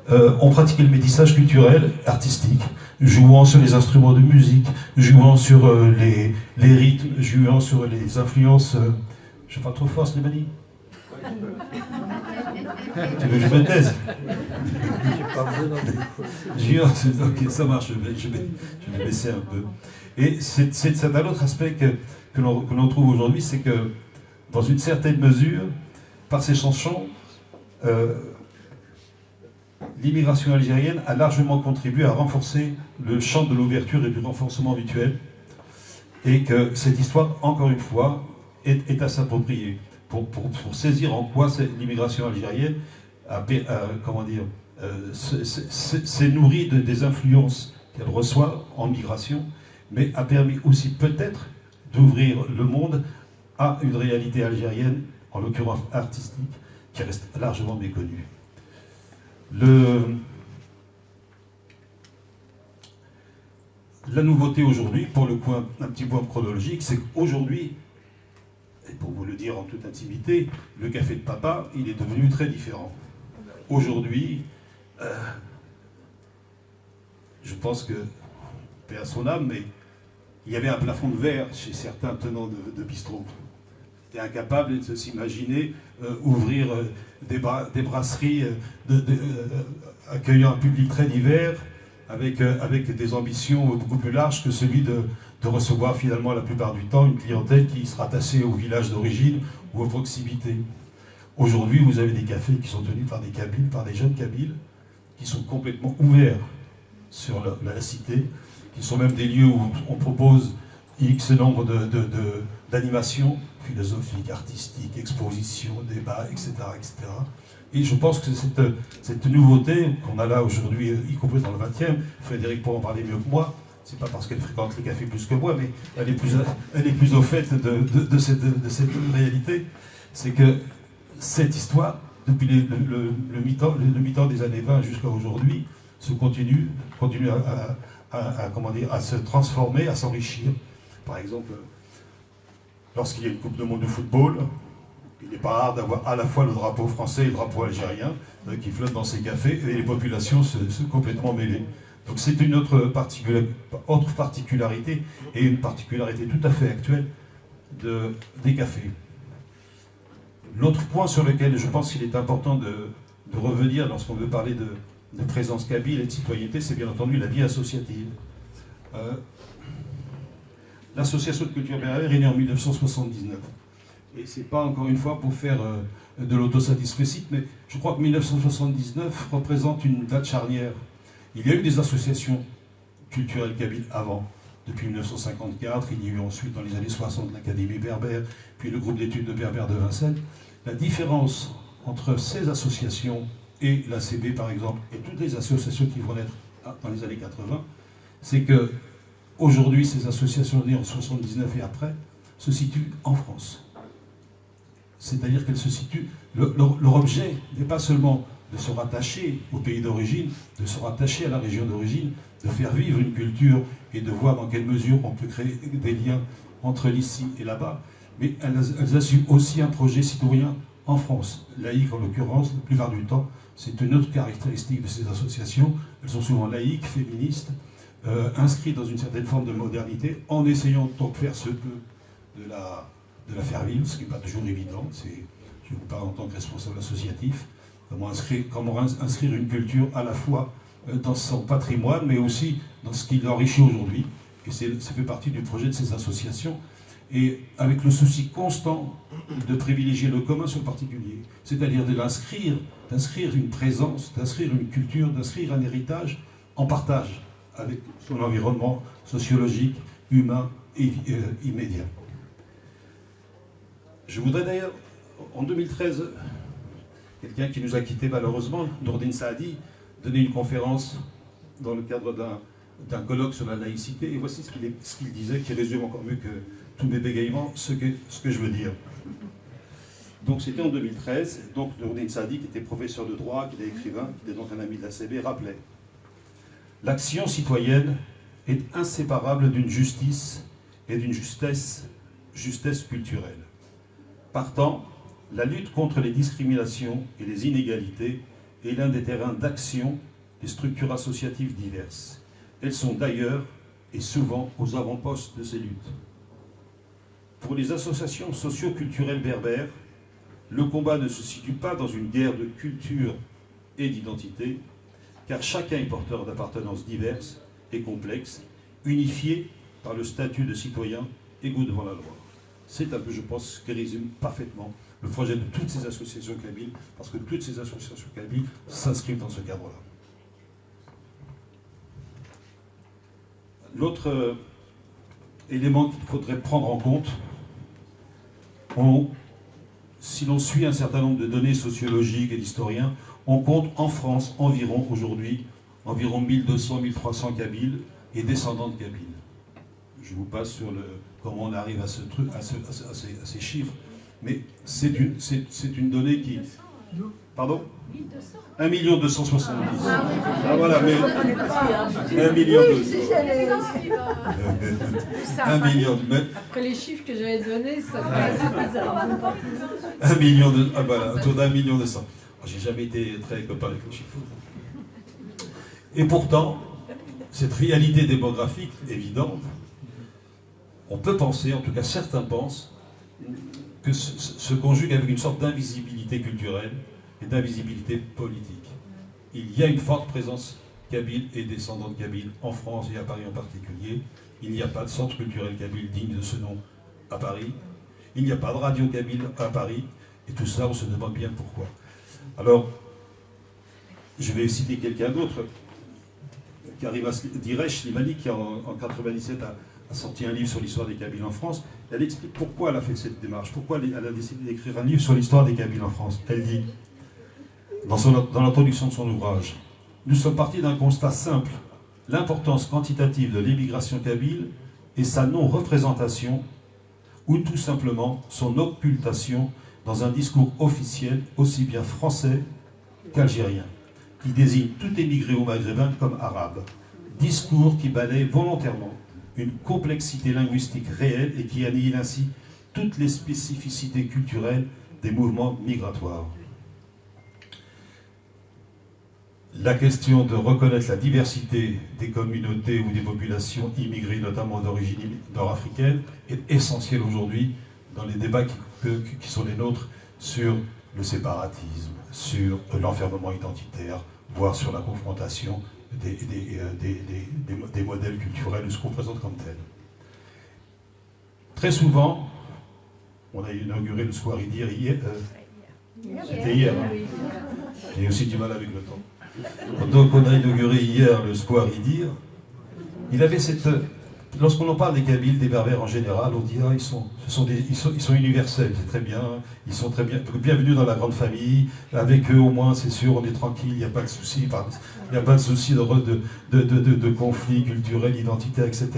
ont pratiqué le métissage culturel, artistique, jouant sur les instruments de musique, jouant sur les rythmes, jouant sur les influences. Je ne suis pas trop fort, Slimani? Tu veux que je me taise? Ok, ça marche, je vais baisser un peu. Et c'est un autre aspect que l'on trouve aujourd'hui, c'est que, dans une certaine mesure, par ces chansons, l'immigration algérienne a largement contribué à renforcer le champ de l'ouverture et du renforcement mutuel, et que cette histoire, encore une fois, est à s'approprier pour saisir en quoi l'immigration algérienne s'est nourrie des influences qu'elle reçoit en migration, mais a permis aussi peut-être d'ouvrir le monde à une réalité algérienne, en l'occurrence artistique, qui reste largement méconnue. La nouveauté aujourd'hui, pour le coup un petit point chronologique, c'est qu'aujourd'hui, et pour vous le dire en toute intimité, le café de papa, il est devenu très différent. Aujourd'hui, je pense que, paix à son âme, mais il y avait un plafond de verre chez certains tenants de bistrot. était incapable de s'imaginer ouvrir des brasseries accueillant un public très divers, avec des ambitions beaucoup plus larges que celui de recevoir finalement la plupart du temps une clientèle qui sera attachée au village d'origine ou aux proximités. Aujourd'hui, vous avez des cafés qui sont tenus par des Kabyles, par des jeunes Kabyles, qui sont complètement ouverts sur la cité, qui sont même des lieux où on propose X nombre d'animations philosophiques, artistiques, expositions, débats, etc., etc. Et je pense que cette nouveauté qu'on a là aujourd'hui, y compris dans le 20e, Frédéric pourra en parler mieux que moi, c'est pas parce qu'elle fréquente les cafés plus que moi, mais elle est plus au fait de cette réalité, c'est que cette histoire, depuis le mi-temps des années 20 jusqu'à aujourd'hui, continue à se transformer, à s'enrichir. Par exemple, lorsqu'il y a une Coupe du Monde de football, il n'est pas rare d'avoir à la fois le drapeau français et le drapeau algérien qui flottent dans ces cafés et les populations se complètement mêlées. Donc c'est une autre particularité, et une particularité tout à fait actuelle des cafés. L'autre point sur lequel je pense qu'il est important de revenir lorsqu'on veut parler de présence kabyle et de citoyenneté, c'est bien entendu la vie associative. L'association de culture berbère est née en 1979. Et c'est pas encore une fois pour faire de l'autosatisfecit, mais je crois que 1979 représente une date charnière. Il y a eu des associations culturelles kabyles avant, depuis 1954, il y a eu ensuite dans les années 60 l'Académie berbère, puis le groupe d'études de berbère de Vincennes. La différence entre ces associations et l'ACB par exemple, et toutes les associations qui vont naître dans les années 80, c'est que aujourd'hui ces associations nées en 79 et après se situent en France. C'est-à-dire qu'elles se situent, leur objet n'est pas seulement de se rattacher au pays d'origine, de se rattacher à la région d'origine, de faire vivre une culture et de voir dans quelle mesure on peut créer des liens entre l'ici et là-bas, mais elles assument aussi un projet citoyen en France. Laïque en l'occurrence, la plupart du temps, c'est une autre caractéristique de ces associations. Elles sont souvent laïques, féministes, inscrites dans une certaine forme de modernité, en essayant tant que faire se peut de la faire vivre, ce qui n'est pas toujours évident. Je vous parle en tant que responsable associatif. Comment inscrire une culture à la fois dans son patrimoine, mais aussi dans ce qui l'enrichit aujourd'hui. Et ça fait partie du projet de ces associations. Et avec le souci constant de privilégier le commun sur le particulier. C'est-à-dire d'inscrire une présence, d'inscrire une culture, d'inscrire un héritage en partage avec son environnement sociologique, humain et immédiat. Je voudrais d'ailleurs, en 2013, quelqu'un qui nous a quittés malheureusement, Nourdine Saadi, donner une conférence dans le cadre d'un colloque sur la laïcité, et voici ce qu'il disait, qui résume encore mieux que tous mes bégaiements ce que je veux dire. Donc c'était en 2013, donc Nourdine Saadi, qui était professeur de droit, qui est écrivain, qui est donc un ami de l'ACB, rappelait « L'action citoyenne est inséparable d'une justice et d'une justesse culturelle. Partant, la lutte contre les discriminations et les inégalités est l'un des terrains d'action des structures associatives diverses. Elles sont d'ailleurs et souvent aux avant-postes de ces luttes. Pour les associations socio-culturelles berbères, le combat ne se situe pas dans une guerre de culture et d'identité, car chacun est porteur d'appartenances diverses et complexes, unifiés par le statut de citoyen égaux devant la loi. » C'est un peu, je pense, ce qui résume parfaitement le projet de toutes ces associations kabyles, parce que toutes ces associations kabyles s'inscrivent dans ce cadre-là. L'autre élément qu'il faudrait prendre en compte, si l'on suit un certain nombre de données sociologiques et d'historiens, on compte en France aujourd'hui environ 1200-1300 Kabyles et descendants de Kabyles. Je vous passe sur comment on arrive à ces chiffres, mais c'est une donnée qui... Pardon ? 1 270 000. Ah voilà, mais 1 million 200. 1 million. Après les chiffres que j'avais donnés, ça fait bizarre. 1 million de... Ah voilà, autour d'1 million 200. J'ai jamais été très copain avec les chiffres. Et pourtant, cette réalité démographique évidente, on peut penser, en tout cas certains pensent, que se conjugue avec une sorte d'invisibilité culturelle et d'invisibilité politique. Il y a une forte présence kabyle et descendant de kabyle en France et à Paris en particulier. Il n'y a pas de centre culturel kabyle digne de ce nom à Paris. Il n'y a pas de radio kabyle à Paris. Et tout ça, on se demande bien pourquoi. Alors, je vais citer quelqu'un d'autre, Karima Diresh Slimani, qui en 1997 a sorti un livre sur l'histoire des Kabyles en France. Elle explique pourquoi elle a fait cette démarche, pourquoi elle a décidé d'écrire un livre sur l'histoire des Kabyles en France. Elle dit, dans l'introduction de son ouvrage, « Nous sommes partis d'un constat simple, l'importance quantitative de l'émigration kabyle et sa non-représentation, ou tout simplement son occultation dans un discours officiel aussi bien français qu'algérien, qui désigne tout émigré ou maghrébin comme arabe. Discours qui balaie volontairement une complexité linguistique réelle et qui annihile ainsi toutes les spécificités culturelles des mouvements migratoires. La question de reconnaître la diversité des communautés ou des populations immigrées, notamment d'origine nord-africaine, est essentielle aujourd'hui dans les débats qui sont les nôtres sur le séparatisme, sur l'enfermement identitaire, voire sur la confrontation des modèles culturels, de ce qu'on présente comme tel. Très souvent, on a inauguré le Square Idir hier, c'était hier, hein. J'ai aussi du mal avec le temps. Donc on a inauguré hier le Square Idir. Il avait cette... Lorsqu'on en parle des Kabyles, des Berbères en général, on dit ah, ils sont universels, c'est très bien, ils sont très bien, bienvenue dans la grande famille, avec eux au moins c'est sûr, on est tranquille, il n'y a pas de souci, il n'y a pas de souci de conflits culturels, identitaires, etc.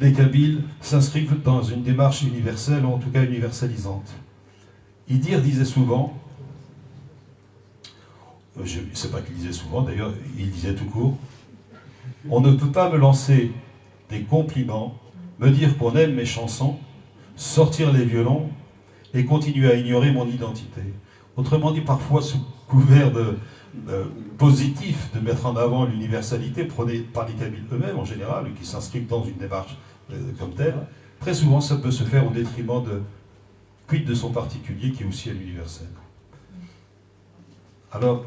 Les Kabyles s'inscrivent dans une démarche universelle, ou en tout cas universalisante. Idir disait souvent, je ne sais pas qu'il disait souvent, d'ailleurs il disait tout court, on ne peut pas me lancer des compliments, me dire qu'on aime mes chansons, sortir les violons et continuer à ignorer mon identité. Autrement dit, parfois sous couvert de positif, de mettre en avant l'universalité prônée par les Kabyles eux-mêmes en général, qui s'inscrivent dans une démarche comme telle, très souvent ça peut se faire au détriment de quid de son particulier qui est aussi à l'universel. Alors,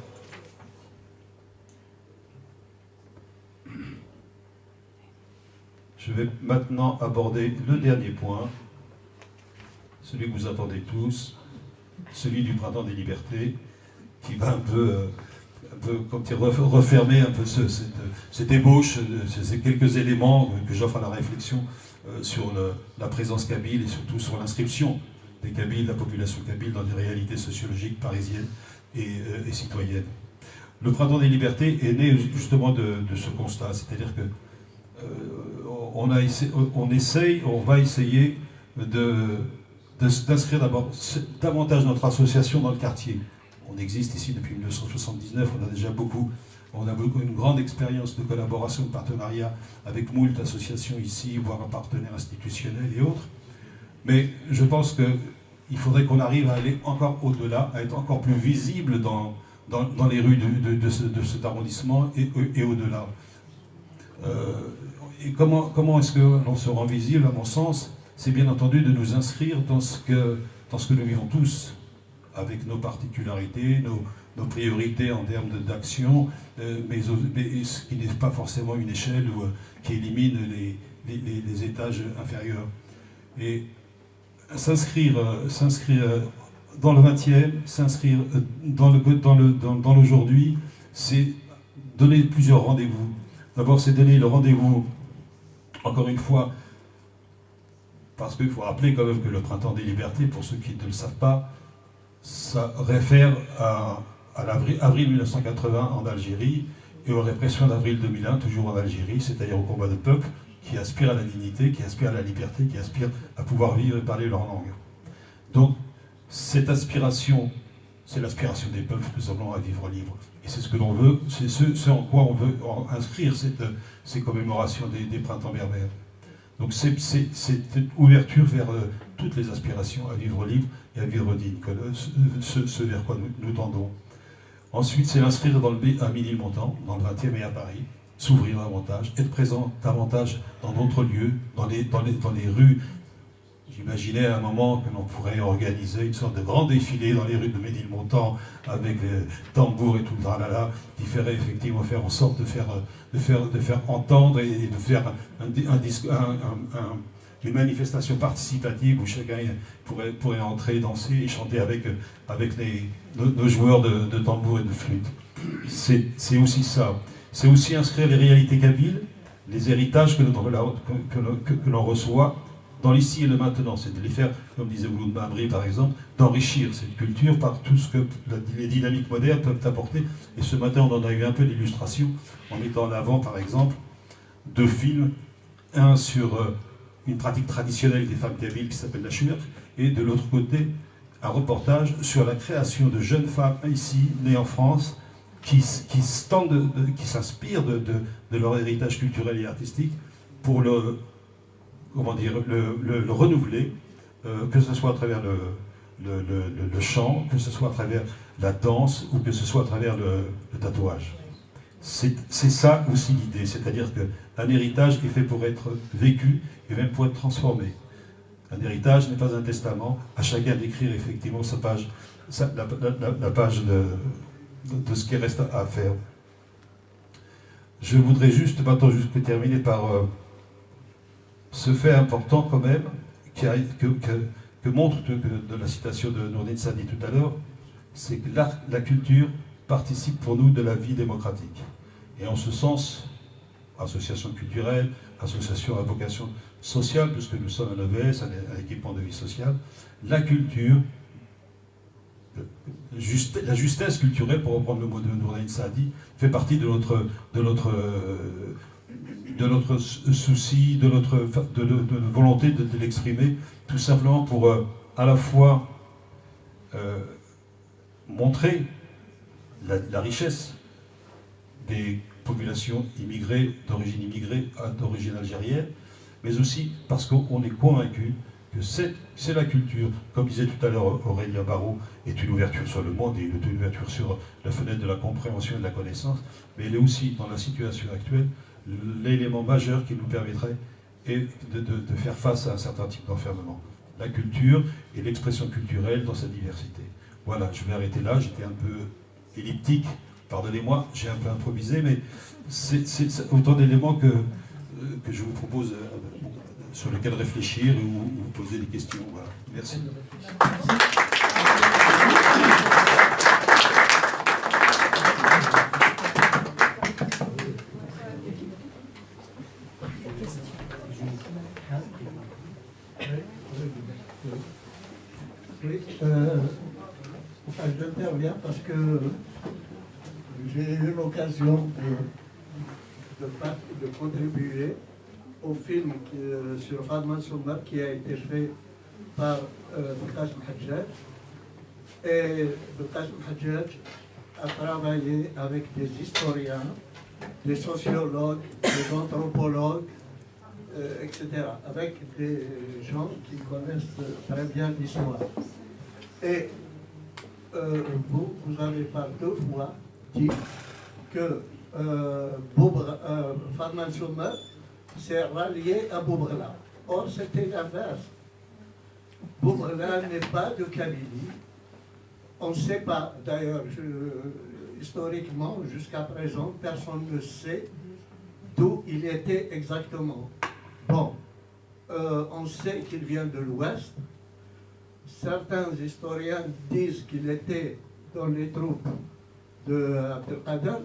je vais maintenant aborder le dernier point, celui que vous attendez tous, celui du Printemps des Libertés, qui va un peu refermer un peu cette ébauche, ces quelques éléments que j'offre à la réflexion sur la présence kabyle et surtout sur l'inscription des Kabyles, la population kabyle dans des réalités sociologiques parisiennes et citoyennes. Le Printemps des Libertés est né justement de ce constat, c'est-à-dire que on va essayer d'inscrire davantage notre association dans le quartier. On existe ici depuis 1979, on a une grande expérience de collaboration, de partenariat avec moult associations ici, voire un partenaire institutionnel et autres. Mais je pense qu'il faudrait qu'on arrive à aller encore au-delà, à être encore plus visible dans les rues de cet arrondissement et au-delà. Et comment est-ce que l'on se rend visible, à mon sens, c'est bien entendu de nous inscrire dans ce que nous vivons tous, avec nos particularités, nos priorités en termes d'action, mais ce qui n'est pas forcément une échelle qui élimine les étages inférieurs. Et s'inscrire dans le 20e, s'inscrire dans l'aujourd'hui, c'est donner plusieurs rendez-vous. D'abord, c'est donner le rendez-vous, encore une fois, parce qu'il faut rappeler quand même que le Printemps des Libertés, pour ceux qui ne le savent pas, ça réfère à avril 1980 en Algérie et aux répressions d'avril 2001, toujours en Algérie, c'est-à-dire au combat de peuple qui aspire à la dignité, qui aspire à la liberté, qui aspire à pouvoir vivre et parler leur langue. Donc, cette aspiration, c'est l'aspiration des peuples tout simplement à vivre libre. Et c'est ce que l'on veut, c'est ce en quoi on veut inscrire ces commémorations des printemps berbères. Donc c'est cette ouverture vers toutes les aspirations à vivre libre et à vivre digne, ce vers quoi nous tendons. Ensuite, c'est l'inscrire à Ménilmontant, dans le 20e et à Paris, s'ouvrir davantage, être présent davantage dans d'autres lieux, dans les rues, J'imaginais à un moment que l'on pourrait organiser une sorte de grand défilé dans les rues de Ménilmontant avec les tambours et tout le tralala, qui ferait effectivement faire en sorte de faire entendre et de faire une manifestation participative où chacun pourrait entrer, danser et chanter avec nos joueurs de tambour et de flûte. C'est aussi ça. C'est aussi inscrire les réalités kabyles, les héritages que l'on reçoit dans l'ici et le maintenant. C'est de les faire, comme disait Ouloud Mamri par exemple, d'enrichir cette culture par tout ce que les dynamiques modernes peuvent apporter. Et ce matin, on en a eu un peu d'illustration en mettant en avant, par exemple, 2 films. Un sur une pratique traditionnelle des femmes kabyles qui s'appelle la shurk, et de l'autre côté, un reportage sur la création de jeunes femmes ici, nées en France, qui s'inspirent de leur héritage culturel et artistique pour le renouveler, que ce soit à travers le chant, que ce soit à travers la danse, ou que ce soit à travers le tatouage. C'est ça aussi l'idée, c'est-à-dire qu'un héritage est fait pour être vécu et même pour être transformé. Un héritage n'est pas un testament, à chacun d'écrire effectivement sa page, la page de ce qui reste à faire. Je voudrais maintenant terminer par ce fait important quand même, que montre de la citation de Nourdine Sadi tout à l'heure, c'est que la culture participe pour nous de la vie démocratique. Et en ce sens, association culturelle, association à vocation sociale, puisque nous sommes un EVS, un équipement de vie sociale, la culture, la justesse culturelle, pour reprendre le mot de Nourdine Sadi, fait partie de notre souci, de notre volonté de l'exprimer, tout simplement pour à la fois montrer la richesse des populations immigrées, d'origine immigrée, d'origine algérienne, mais aussi parce qu'on est convaincu que c'est la culture, comme disait tout à l'heure Aurélien Barraud, est une ouverture sur le monde et une ouverture sur la fenêtre de la compréhension et de la connaissance, mais elle est aussi, dans la situation actuelle, l'élément majeur qui nous permettrait de faire face à un certain type d'enfermement. La culture et l'expression culturelle dans sa diversité. Voilà, je vais arrêter là, j'étais un peu elliptique, pardonnez-moi, j'ai un peu improvisé, mais c'est autant d'éléments que je vous propose sur lesquels réfléchir ou poser des questions. Voilà. Merci. Oui, j'interviens parce que j'ai eu l'occasion de contribuer au film sur Fadma Soumar qui a été fait par Boukash Mhadjaj. Et Boukash Mhadjaj a travaillé avec des historiens, des sociologues, des anthropologues, etc., avec des gens qui connaissent très bien l'histoire. Et vous avez par 2 fois dit que Fadma Soumar s'est rallié à Boubrela. Or, c'était l'inverse. Boubrela n'est pas de Kabylie. On ne sait pas, d'ailleurs, historiquement, jusqu'à présent, personne ne sait d'où il était exactement. Bon, on sait qu'il vient de l'Ouest. Certains historiens disent qu'il était dans les troupes d'Abdelkader,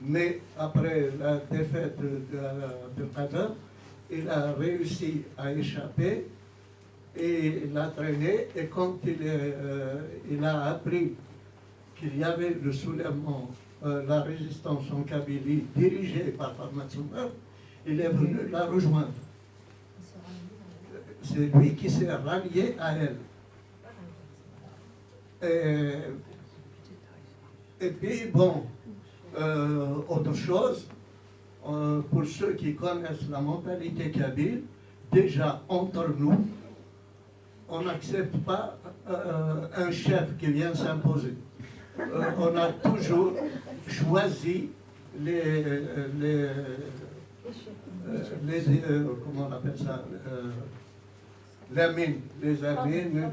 mais après la défaite d'Abdelkader, il a réussi à échapper et il a traîné. Et quand il a appris qu'il y avait le soulèvement, la résistance en Kabylie dirigée par Fadma Soumar, il est venu la rejoindre. C'est lui qui s'est rallié à elle. Et puis, bon, autre chose, pour ceux qui connaissent la mentalité kabyle, déjà entre nous, on n'accepte pas un chef qui vient s'imposer. On a toujours choisi comment on appelle ça, Lamine, les Amines,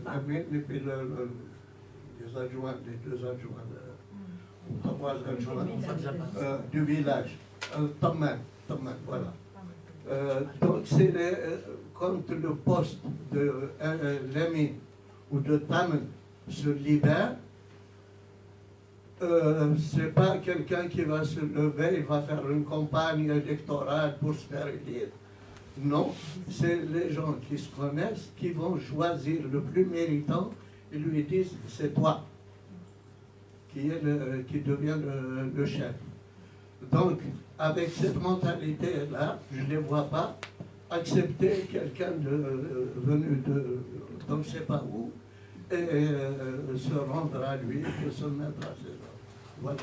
Lamine et puis les adjoints, les deux adjoints, trois adjoints du village. Taman, voilà. Donc c'est quand le poste de Lamine ou de Taman se libère, c'est pas quelqu'un qui va se lever, il va faire une campagne électorale pour se faire élire. Non, c'est les gens qui se connaissent qui vont choisir le plus méritant et lui disent c'est toi qui devient le chef. Donc, avec cette mentalité-là, je ne les vois pas accepter quelqu'un venu de on ne sait pas où et se rendre à lui et se mettre à ses ordres. Voilà.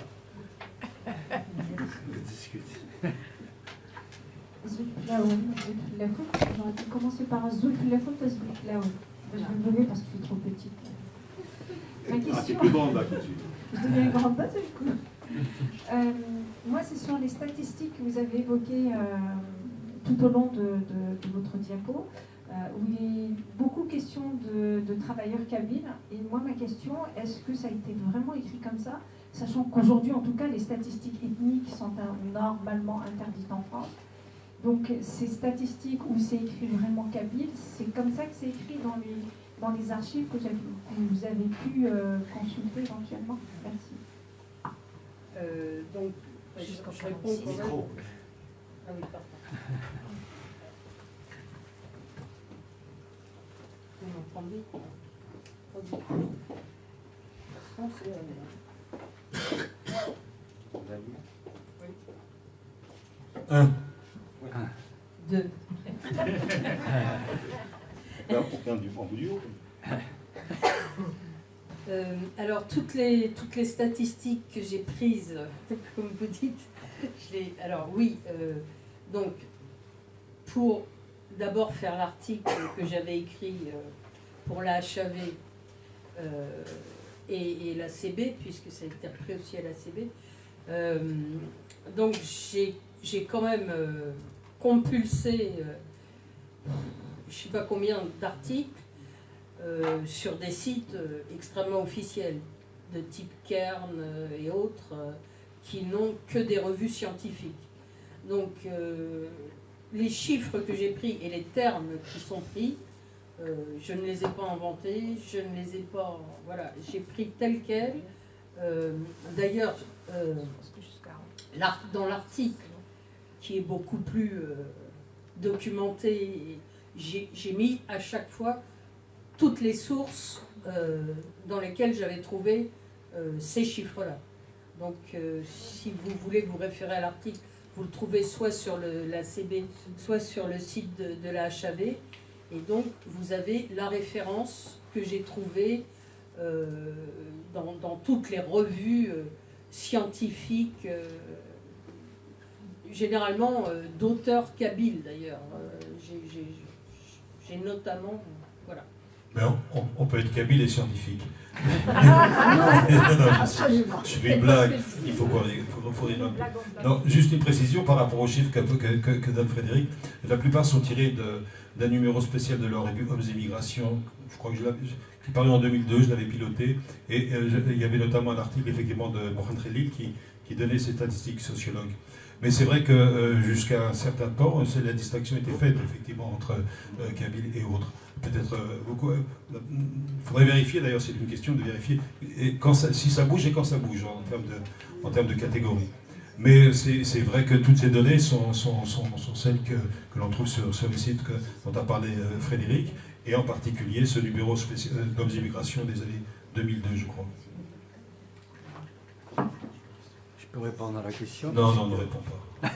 J'aurais pu commencer par Zulflaoun ou Zulflaoun. Je vais me lever parce que je suis trop petite. Ma question... c'est plus grande là tout de suite. Je deviens grande pas seul coup. Moi, c'est sur les statistiques que vous avez évoquées tout au long de votre diapo, où il est beaucoup question de travailleurs kabyles. Et moi, ma question, est-ce que ça a été vraiment écrit comme ça, sachant qu'aujourd'hui, en tout cas, les statistiques ethniques sont normalement interdites en France. Donc, ces statistiques où c'est écrit vraiment kabyle, c'est comme ça que c'est écrit dans les archives que vous avez pu consulter éventuellement. Merci. Donc, je réponds quand même. Ah oui, pardon. Vous m'entendez? Non, c'est oui. 1. 2. Là, pour faire du haut. Alors, toutes les statistiques que j'ai prises, comme vous dites, alors oui, donc, pour d'abord faire l'article que j'avais écrit pour la HAV et la CB, puisque ça a été repris aussi à la CB, donc j'ai quand même compulsé, je ne sais pas combien d'articles, sur des sites extrêmement officiels, de type Kern et autres, qui n'ont que des revues scientifiques. Donc, les chiffres que j'ai pris et les termes qui sont pris, je ne les ai pas inventés, je ne les ai pas... Voilà, j'ai pris tel quel. D'ailleurs, dans l'article, qui est beaucoup plus documenté, j'ai mis à chaque fois toutes les sources dans lesquelles j'avais trouvé ces chiffres-là. Donc, si vous voulez vous référer à l'article, vous le trouvez soit sur la CB, soit sur le site de la HAV. Et donc, vous avez la référence que j'ai trouvée dans toutes les revues scientifiques, généralement d'auteurs kabyles d'ailleurs. J'ai notamment... voilà. Mais on peut être kabyle et scientifique. Non, je fais une blague, il faut rire un peu. Non, juste une précision par rapport aux chiffres que donne Frédéric. La plupart sont tirés d'un numéro spécial de leur revue Hommes et Migrations, je crois que qui parlait en 2002, je l'avais piloté, et il y avait notamment un article effectivement de Mohamed Khalil qui donnait ces statistiques sociologues. Mais c'est vrai que jusqu'à un certain temps, la distinction était faite effectivement entre kabyle et autres. Peut-être beaucoup. Il faudrait vérifier, d'ailleurs, c'est une question de vérifier et si ça bouge et quand ça bouge en termes de catégorie. Mais c'est vrai que toutes ces données sont celles que l'on trouve sur le site dont a parlé Frédéric, et en particulier ce numéro spécial d'Hommes et Migrations des années 2002, je crois. Je peux répondre à la question? Non, ne réponds pas.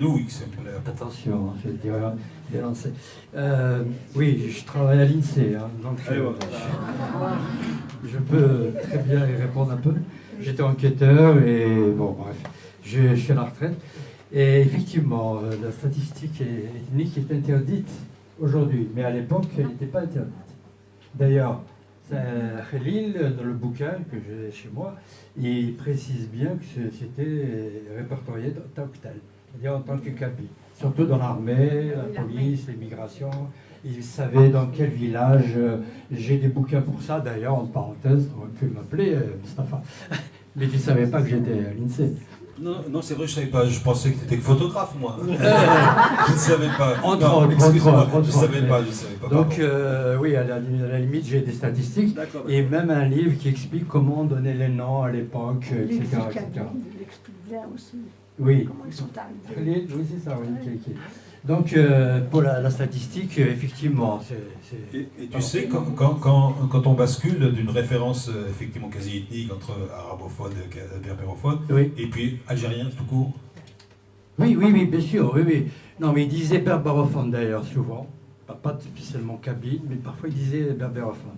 Nous, XMPLR. Attention, je vais dire dénoncer. Oui, je travaille à l'INSEE, hein, donc je peux très bien y répondre un peu. J'étais enquêteur et bon, bref, je suis à la retraite. Et effectivement, la statistique ethnique est interdite aujourd'hui, mais à l'époque, elle n'était pas interdite. D'ailleurs, Khalil, dans le bouquin que j'ai chez moi, il précise bien que c'était répertorié en tant que tel, c'est-à-dire en tant que kabyle. surtout dans l'armée, la police, l'immigration. Ils savaient dans quel village. J'ai des bouquins pour ça, d'ailleurs, en parenthèse, on aurait pu m'appeler Mustapha. Mais tu ne savais pas que j'étais à l'INSEE. Non, non, c'est vrai, je savais pas. Je pensais que tu étais photographe, moi. Je ne savais pas. Entre Non, autres, excuse-moi, entre je autres, savais pas, je savais pas. Donc, oui, à la limite, j'ai des statistiques. D'accord. Et même un livre qui explique comment on donnait les noms à l'époque, etc. etc. Il explique bien aussi Oui. comment ils sont arrivés. Oui, c'est ça, oui. ok. Donc, pour la statistique, effectivement, c'est... Et tu sais, quand on bascule d'une référence effectivement quasi ethnique entre arabophone et berbérophone, Oui. et puis algérien tout court. Oui, bien sûr, oui. Non, mais il disait berbérophone d'ailleurs, souvent. Pas spécialement kabyle, mais parfois il disait berbérophone.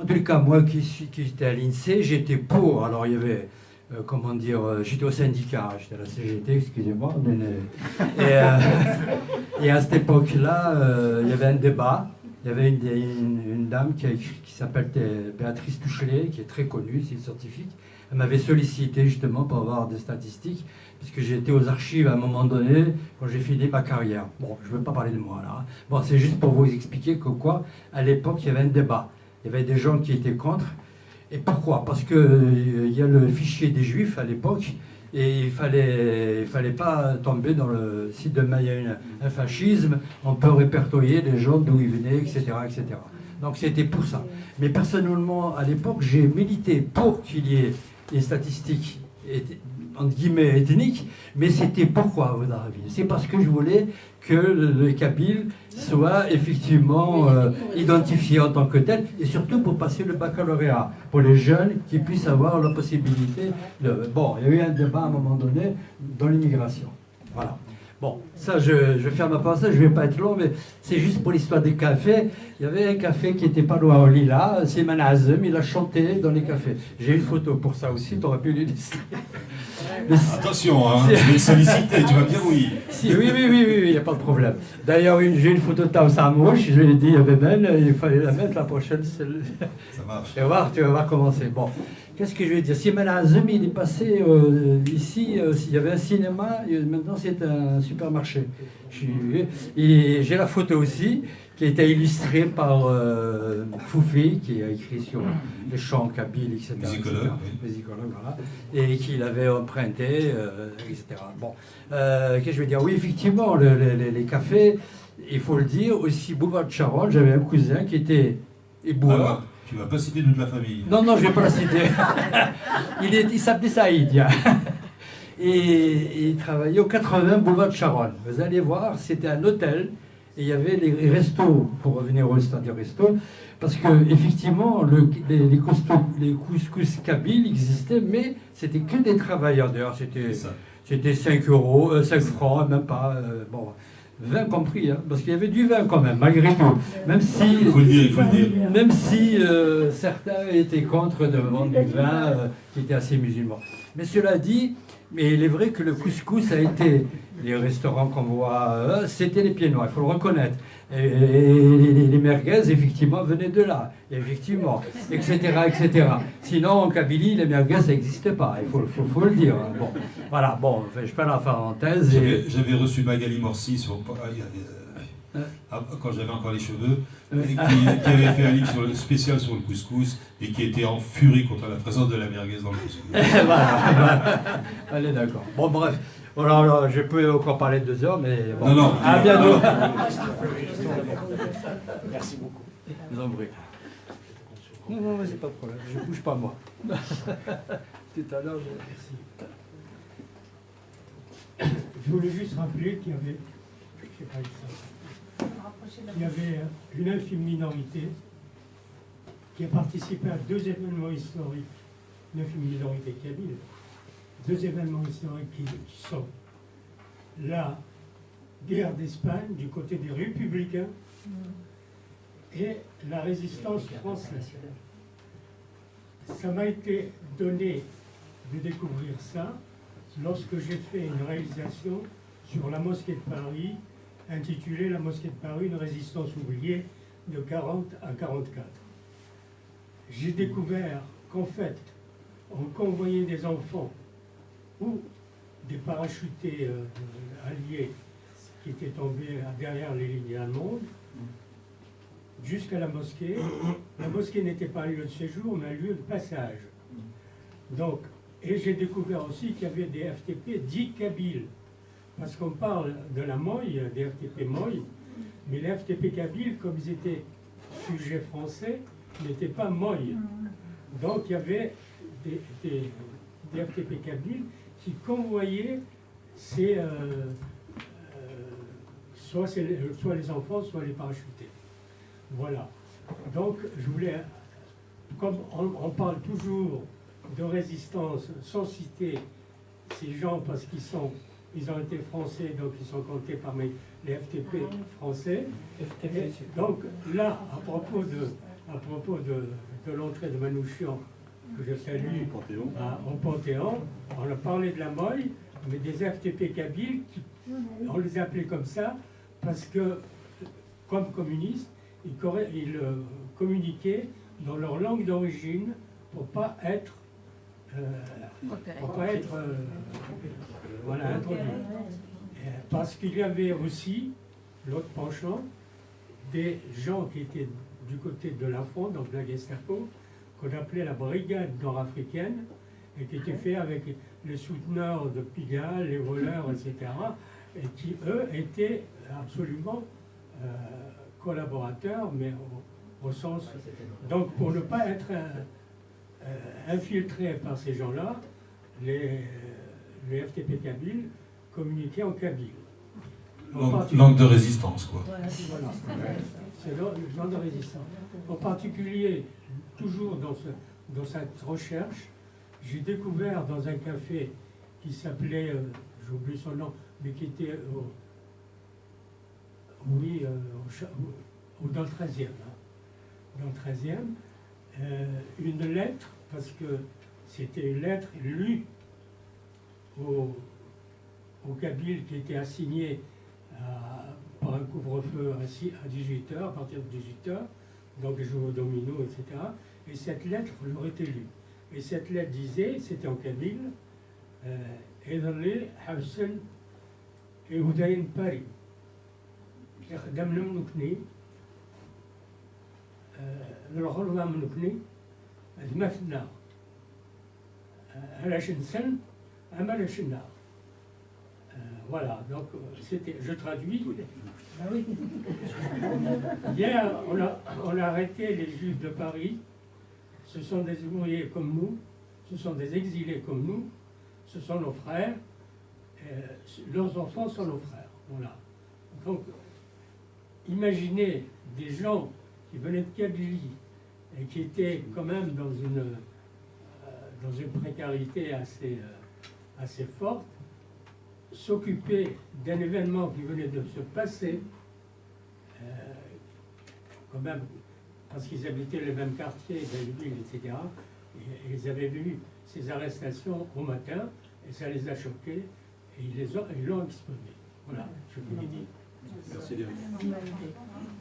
En tout cas, moi qui étais à l'INSEE, j'étais pour. Alors, il y avait... j'étais au syndicat, j'étais à la CGT, excusez-moi. Et à cette époque-là, il y avait un débat. Il y avait une dame qui s'appelle Béatrice Touchelet, qui est très connue, c'est une scientifique. Elle m'avait sollicité justement pour avoir des statistiques, puisque j'étais aux archives à un moment donné, quand j'ai fini ma carrière. Bon, je ne veux pas parler de moi là. Bon, c'est juste pour vous expliquer que à l'époque, il y avait un débat. Il y avait des gens qui étaient contre. Et pourquoi? Parce qu'il y a le fichier des Juifs à l'époque, et il fallait pas tomber dans le site de il y a un fascisme, on peut répertorier les gens d'où ils venaient, etc., etc. Donc c'était pour ça. Mais personnellement, à l'époque, j'ai milité pour qu'il y ait des statistiques entre guillemets ethniques, mais c'était pourquoi, à votre avis? C'est parce que je voulais que le Kabyle soit effectivement identifié en tant que tel, et surtout pour passer le baccalauréat, pour les jeunes qui puissent avoir la possibilité de... Bon, il y a eu un débat à un moment donné dans l'immigration. Voilà. Bon, ça, je vais faire ma pensée, je ne vais pas être long, mais c'est juste pour l'histoire des cafés. Il y avait un café qui était pas loin au Lila, c'est Manazem, il a chanté dans les cafés. J'ai une photo pour ça aussi, tu aurais pu lui dire. Attention, hein, je vais le solliciter, tu vas bien oui. Oui, il n'y a pas de problème. D'ailleurs, j'ai une photo de Taoussa Amouche, je lui ai dit, il fallait la mettre la prochaine. Ça marche. Tu vas voir comment c'est. Bon, qu'est-ce que je vais dire? Si Manazem, il est passé ici, il y avait un cinéma, maintenant c'est un supermarché. J'ai la photo aussi, qui a été illustrée par Foufi, qui a écrit sur les chants kabyles, etc. Musicologue, voilà, et qui l'avait emprunté, etc. Bon, qu'est-ce que je vais dire? Oui, effectivement, les cafés, il faut le dire, aussi Boulevard de Charonne, j'avais un cousin qui était éboueur. Alors, tu ne vas pas citer toute la famille. Non, je ne vais pas la citer. Il s'appelait Saïd. Et il travaillait au 80 Boulevard de Charonne. Vous allez voir, c'était un hôtel. Et il y avait les restos, pour revenir au stade des restos, parce que effectivement, les couscous kabyles existaient, mais c'était que des travailleurs. D'ailleurs, c'était 5 euros, 5 francs, même pas, bon, 20 compris, hein, parce qu'il y avait du vin quand même, malgré tout. Même si, il faut le dire. Même si certains étaient contre de vendre du vin qui était assez musulman. Mais cela dit, mais il est vrai que le couscous a été, les restaurants qu'on voit, c'était les pieds noirs, il faut le reconnaître. Et les merguez, effectivement, venaient de là, effectivement, etc., etc. Sinon, en Kabylie, les merguez, ça n'existait pas, il faut le dire. Bon, voilà, bon, je fais la parenthèse. J'avais reçu Magali Morsi quand j'avais encore les cheveux, qui avait fait un livre spécial sur le couscous et qui était en furie contre la présence de la merguez dans le couscous. Voilà. Allez, d'accord. Bon, bref. Voilà, alors, je peux encore parler de 2 heures, mais bon. Non. À bientôt. Merci beaucoup. Vous en prie. Non, c'est pas de problème. Je bouge pas, moi. Tout à l'heure, merci. Je voulais juste rappeler qu'il y avait, il y avait une infime minorité qui a participé à 2 événements historiques, une infime minorité kabyle, 2 événements historiques qui sont la guerre d'Espagne du côté des républicains et la résistance française. Ça m'a été donné de découvrir ça lorsque j'ai fait une réalisation sur la mosquée de Paris, intitulée La mosquée de Paris, une résistance oubliée de 40 à 44. J'ai découvert qu'en fait, on convoyait des enfants ou des parachutés alliés qui était tombé derrière les lignes allemandes, jusqu'à la mosquée. La mosquée n'était pas un lieu de séjour, mais un lieu de passage. Donc, et j'ai découvert aussi qu'il y avait des FTP dits kabyles. Parce qu'on parle de la Moye, des FTP Moye, mais les FTP kabyles, comme ils étaient sujets français, n'étaient pas Moye. Donc il y avait des FTP kabyles qui convoyaient soit les enfants, soit les parachutés. Voilà. Donc je voulais, comme on parle toujours de résistance sans citer ces gens parce ils ont été français, donc ils sont comptés parmi les FTP français. Et donc là, à propos de l'entrée de Manouchian, que je salue au Panthéon, on a parlé de la Moye, mais des FTP kabyles, on les appelait comme ça parce que, comme communistes, ils communiquaient dans leur langue d'origine pour pas être introduit. Parce qu'il y avait aussi, l'autre penchant, des gens qui étaient du côté de la fronde, donc la Gestapo, qu'on appelait la brigade nord-africaine, et qui était fait avec les souteneurs de Pigalle, les voleurs, etc., et qui, eux, étaient absolument collaborateurs, mais au sens... Donc, pour ne pas être infiltrés par ces gens-là, les FTP kabyles communiquaient en kabyle. Langue de résistance, quoi. Voilà. C'est le genre de résistance. En particulier, toujours dans cette recherche, j'ai découvert dans un café qui s'appelait, j'oublie son nom, mais qui était dans le 13e. Dans le 13e, une lettre, parce que c'était une lettre lue au Kabyle qui était assigné par un couvre-feu à 18h, à partir de 18h, donc je joue au domino, etc. Et cette lettre leur était lue. Et cette lettre disait, c'était en Kabyle, Edarli Hafsen et Houdayin Paris. Damnum Nukni, الغربة منكني المثنى على شنسن عمل شنا. Voilà, donc je traduis. Hier, on a arrêté les Juifs de Paris. Ce sont des ouvriers comme nous, ce sont des exilés comme nous, ce sont nos frères, leurs enfants sont nos frères. Voilà. Donc, imaginez des gens qui venaient de Kabylie et qui étaient quand même dans une précarité assez forte, s'occuper d'un événement qui venait de se passer, quand même, parce qu'ils habitaient le même quartier, Belleville, etc. Et ils avaient vu ces arrestations au matin, et ça les a choqués, et ils l'ont exprimé. Voilà, je vous l'ai dit. Merci Derek.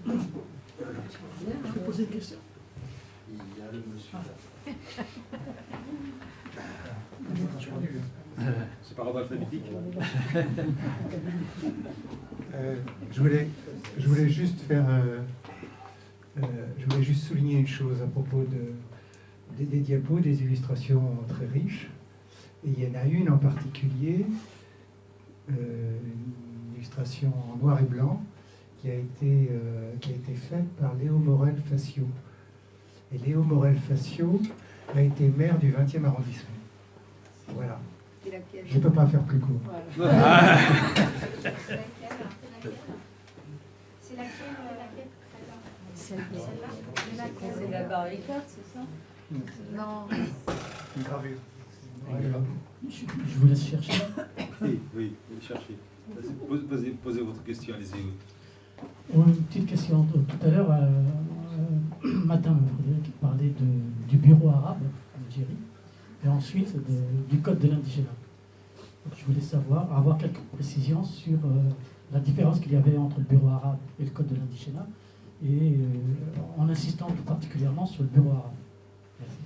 Je vais poser une question. Il y a le monsieur là. C'est par ordre alphabétique. Je voulais juste souligner une chose à propos des diapos, des illustrations très riches. Et il y en a une en particulier, une illustration en noir et blanc, qui a été faite par Léo Morel-Facio. Et Léo Morel-Facio a été maire du 20e arrondissement. Voilà. Je ne peux pas faire plus court. Voilà. C'est laquelle? C'est la barricade, c'est ça? Non. Une gravure. Je vous laisse chercher. Oui, cherchez. Posez votre question, allez-y. Une petite question. Tout à l'heure, matin, Frédéric parlait du bureau arabe en Algérie et ensuite du code de l'indigénat. Je voulais avoir quelques précisions sur la différence qu'il y avait entre le bureau arabe et le code de l'indigénat, et en insistant tout particulièrement sur le bureau arabe. Merci.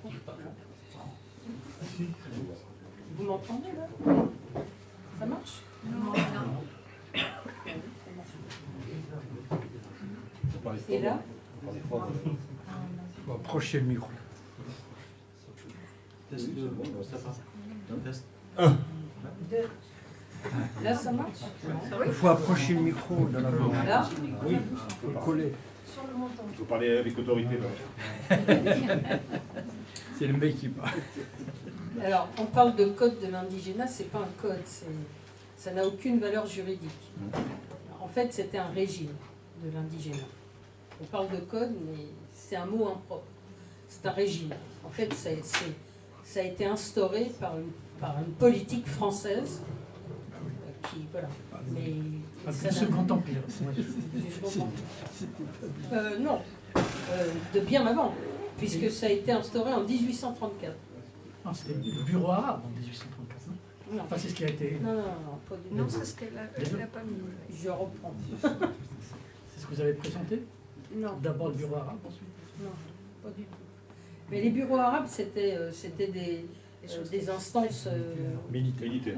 m'entends pas. Vous m'entendez là? Ça marche? Et là? Il faut approcher le micro. Là, ça marche? Il faut approcher le micro de la bouche. Là? Oui, il faut le coller. Il faut parler avec autorité. C'est le mec qui parle. Alors, on parle de code de l'indigénat, c'est pas un code, ça n'a aucune valeur juridique. En fait, c'était un régime de l'indigénat. On parle de code, mais c'est un mot impropre. C'est un régime. En fait, ça a été instauré par une politique française qui, voilà. Mais Le Second Empire. non, de bien avant, puisque ça a été instauré en 1834. Ah, c'était le bureau arabe en 1834. Non, Non, enfin, c'est ce qui a été. non, pas du tout. Non, c'est ce qu'elle a pas mis. Je reprends. C'est ce que vous avez présenté. Non. D'abord le bureau arabe, ensuite. Non, pas du tout. Mais les bureaux arabes, c'était des instances Militaire.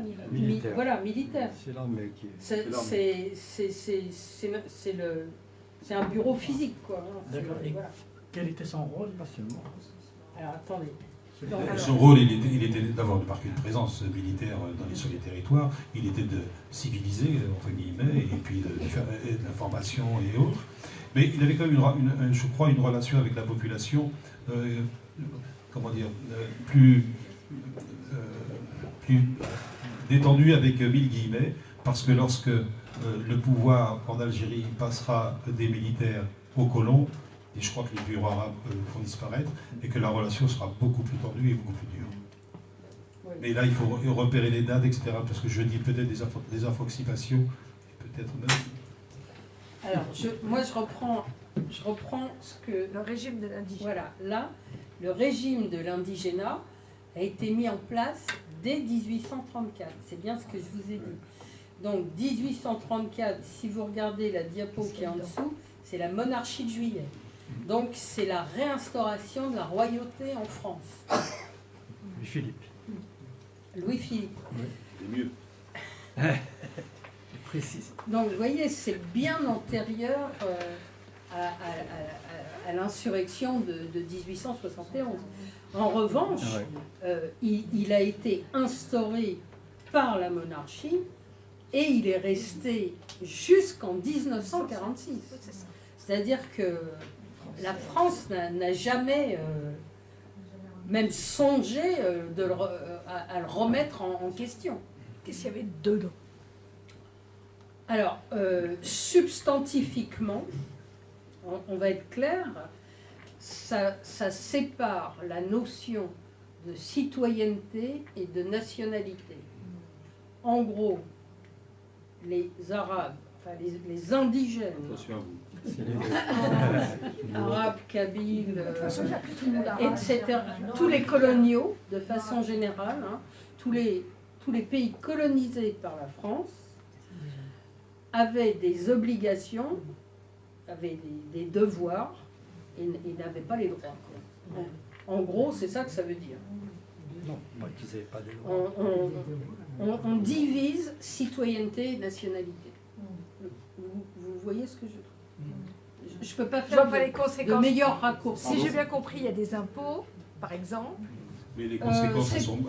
voilà, militaires. C'est l'armée qui est. C'est un bureau physique, quoi. Hein. D'accord. Et Voilà. quel était son rôle? Pas seulement. Alors, attendez. Son rôle, il était d'avoir une présence militaire sur les territoires. Il était de civiliser, entre guillemets, et puis de faire de la formation et autres. Mais il avait quand même, je crois, une relation avec la population, plus détendue avec 1000 guillemets, parce que lorsque le pouvoir en Algérie passera des militaires aux colons, et je crois que les bureaux arabes vont disparaître, et que la relation sera beaucoup plus tendue et beaucoup plus dure. Oui. Mais là, il faut repérer les dates, etc., parce que je dis peut-être des approximations, et peut-être même... Alors, moi, je reprends ce que... Le régime de l'indigénat. Voilà, là, le régime de l'indigénat a été mis en place dès 1834. C'est bien ce que je vous ai dit. Donc, 1834, si vous regardez la diapo qui est en dessous, c'est la monarchie de Juillet. Donc, c'est la réinstauration de la royauté en France. Philippe. Louis-Philippe. C'est mieux. Précise. Donc, vous voyez, c'est bien antérieur à l'insurrection de 1871. En revanche, il a été instauré par la monarchie et il est resté jusqu'en 1946. C'est-à-dire que la France n'a jamais même songé à le remettre en question. Qu'est-ce qu'il y avait dedans? Alors, substantifiquement, on va être clair, ça sépare la notion de citoyenneté et de nationalité. En gros, les Arabes, enfin les indigènes, Attention à vous. Arabes, Kabyles, etc., tous les coloniaux, de façon générale, hein, tous les pays colonisés par la France, avaient des obligations, avaient des devoirs, et n'avaient pas les droits. Quoi. En gros, c'est ça que ça veut dire. Non, moi qu'ils n'avaient pas de droits. On divise citoyenneté et nationalité. Vous voyez ce que je... Je ne peux pas Je vois faire pas les de conséquences. meilleurs raccourcis. Si j'ai bien compris, il y a des impôts, par exemple. Mais les conséquences, elles sont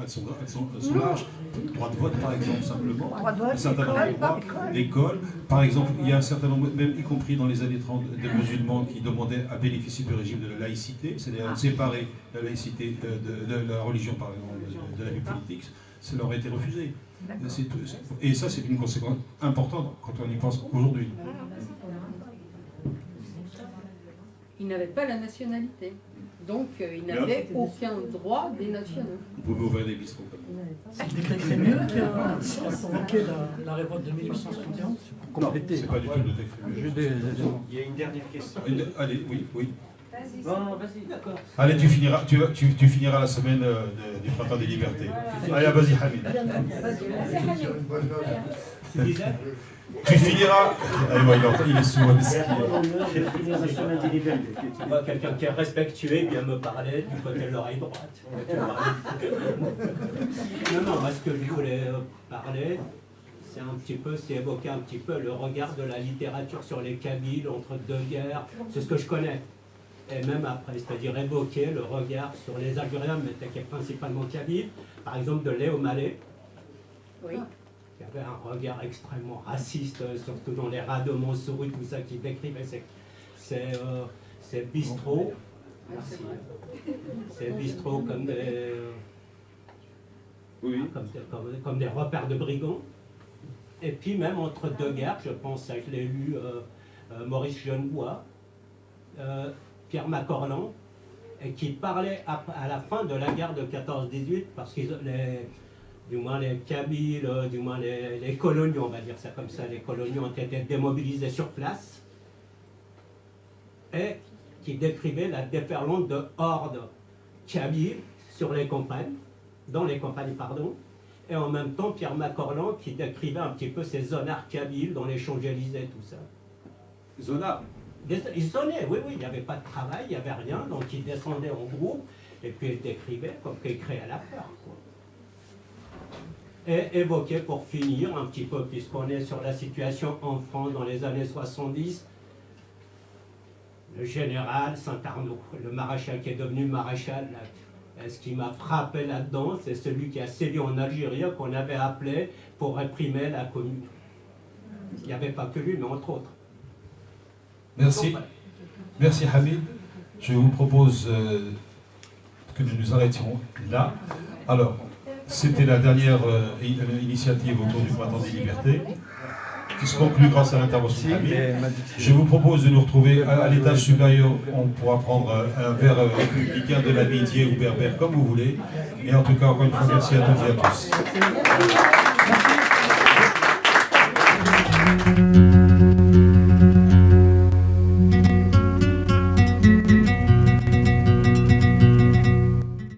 larges. Droit de vote, par exemple, simplement. Droit de vote, Un certain nombre de droits. L'école. Par exemple, il y a un certain nombre, même y compris dans les années 30, de musulmans qui demandaient à bénéficier du régime de la laïcité, c'est-à-dire de séparer la laïcité de la religion, par exemple, de la vie politique. Ça leur a été refusé. Et ça, c'est une conséquence importante quand on y pense aujourd'hui. Ils n'avaient pas la nationalité. Donc, ils n'avaient aucun droit des nationaux. Vous pouvez ouvrir des bistrots comme C'est le décret Crémieux qui a provoqué la révolte de 1871. Non, c'est pas du tout le texte. Il y a une dernière question. Allez, oui. Non, vas-y, d'accord. Allez, tu finiras la semaine du Printemps des Libertés. Allez, vas-y, Hamid. Tu finiras. Il est sous. Moi, quelqu'un qui est respectueux vient me parler du côté de l'oreille droite. Non, moi, ce que je voulais parler, c'est un petit peu, c'est évoquer un petit peu le regard de la littérature sur les Kabyles entre deux guerres. C'est ce que je connais. Et même après, c'est-à-dire évoquer le regard sur les Algériens, mais qui est principalement Kabyle, par exemple de Léo Mallet. Oui. Il y avait un regard extrêmement raciste, surtout dans les rats de Montsouris, tout ça qui décrivait ces bistrots. Merci. Ces bistrots comme des, comme des repères de brigands. Et puis même entre deux guerres, je pense, je l'ai lu, Maurice Genevoix, Pierre Macorlan, et qui parlait à la fin de la guerre de 14-18, parce qu'ils du moins les Kabyles, du moins les coloniaux, on va dire ça comme ça, les coloniaux ont été démobilisés sur place, et qui décrivait la déferlante de hordes kabyles sur les campagnes, dans les campagnes, pardon, et en même temps Pierre Macorlan qui décrivait un petit peu ces zonards kabyles dans les Champs-Élysées, tout ça. Zonards? Ils sonnaient, oui, il n'y avait pas de travail, il n'y avait rien, donc ils descendaient en groupe, et puis ils décrivaient comme qu'ils créaient la peur, quoi. Et évoquer pour finir un petit peu, puisqu'on est sur la situation en France dans les années 70, le général Saint-Arnaud, le maréchal qui est devenu maréchal, là, ce qui m'a frappé là-dedans, c'est celui qui a sévi en Algérie, qu'on avait appelé pour réprimer la commune. Il n'y avait pas que lui, mais entre autres. Merci. Merci Hamid. Je vous propose que nous nous arrêtions là. Alors, c'était la dernière initiative autour du Printemps des Libertés, qui se conclut grâce à l'intervention de Hamid. Je vous propose de nous retrouver à l'étage supérieur. On pourra prendre un verre républicain, de l'amitié ou berbère, comme vous voulez. Et en tout cas, encore une fois, merci à toutes et à tous.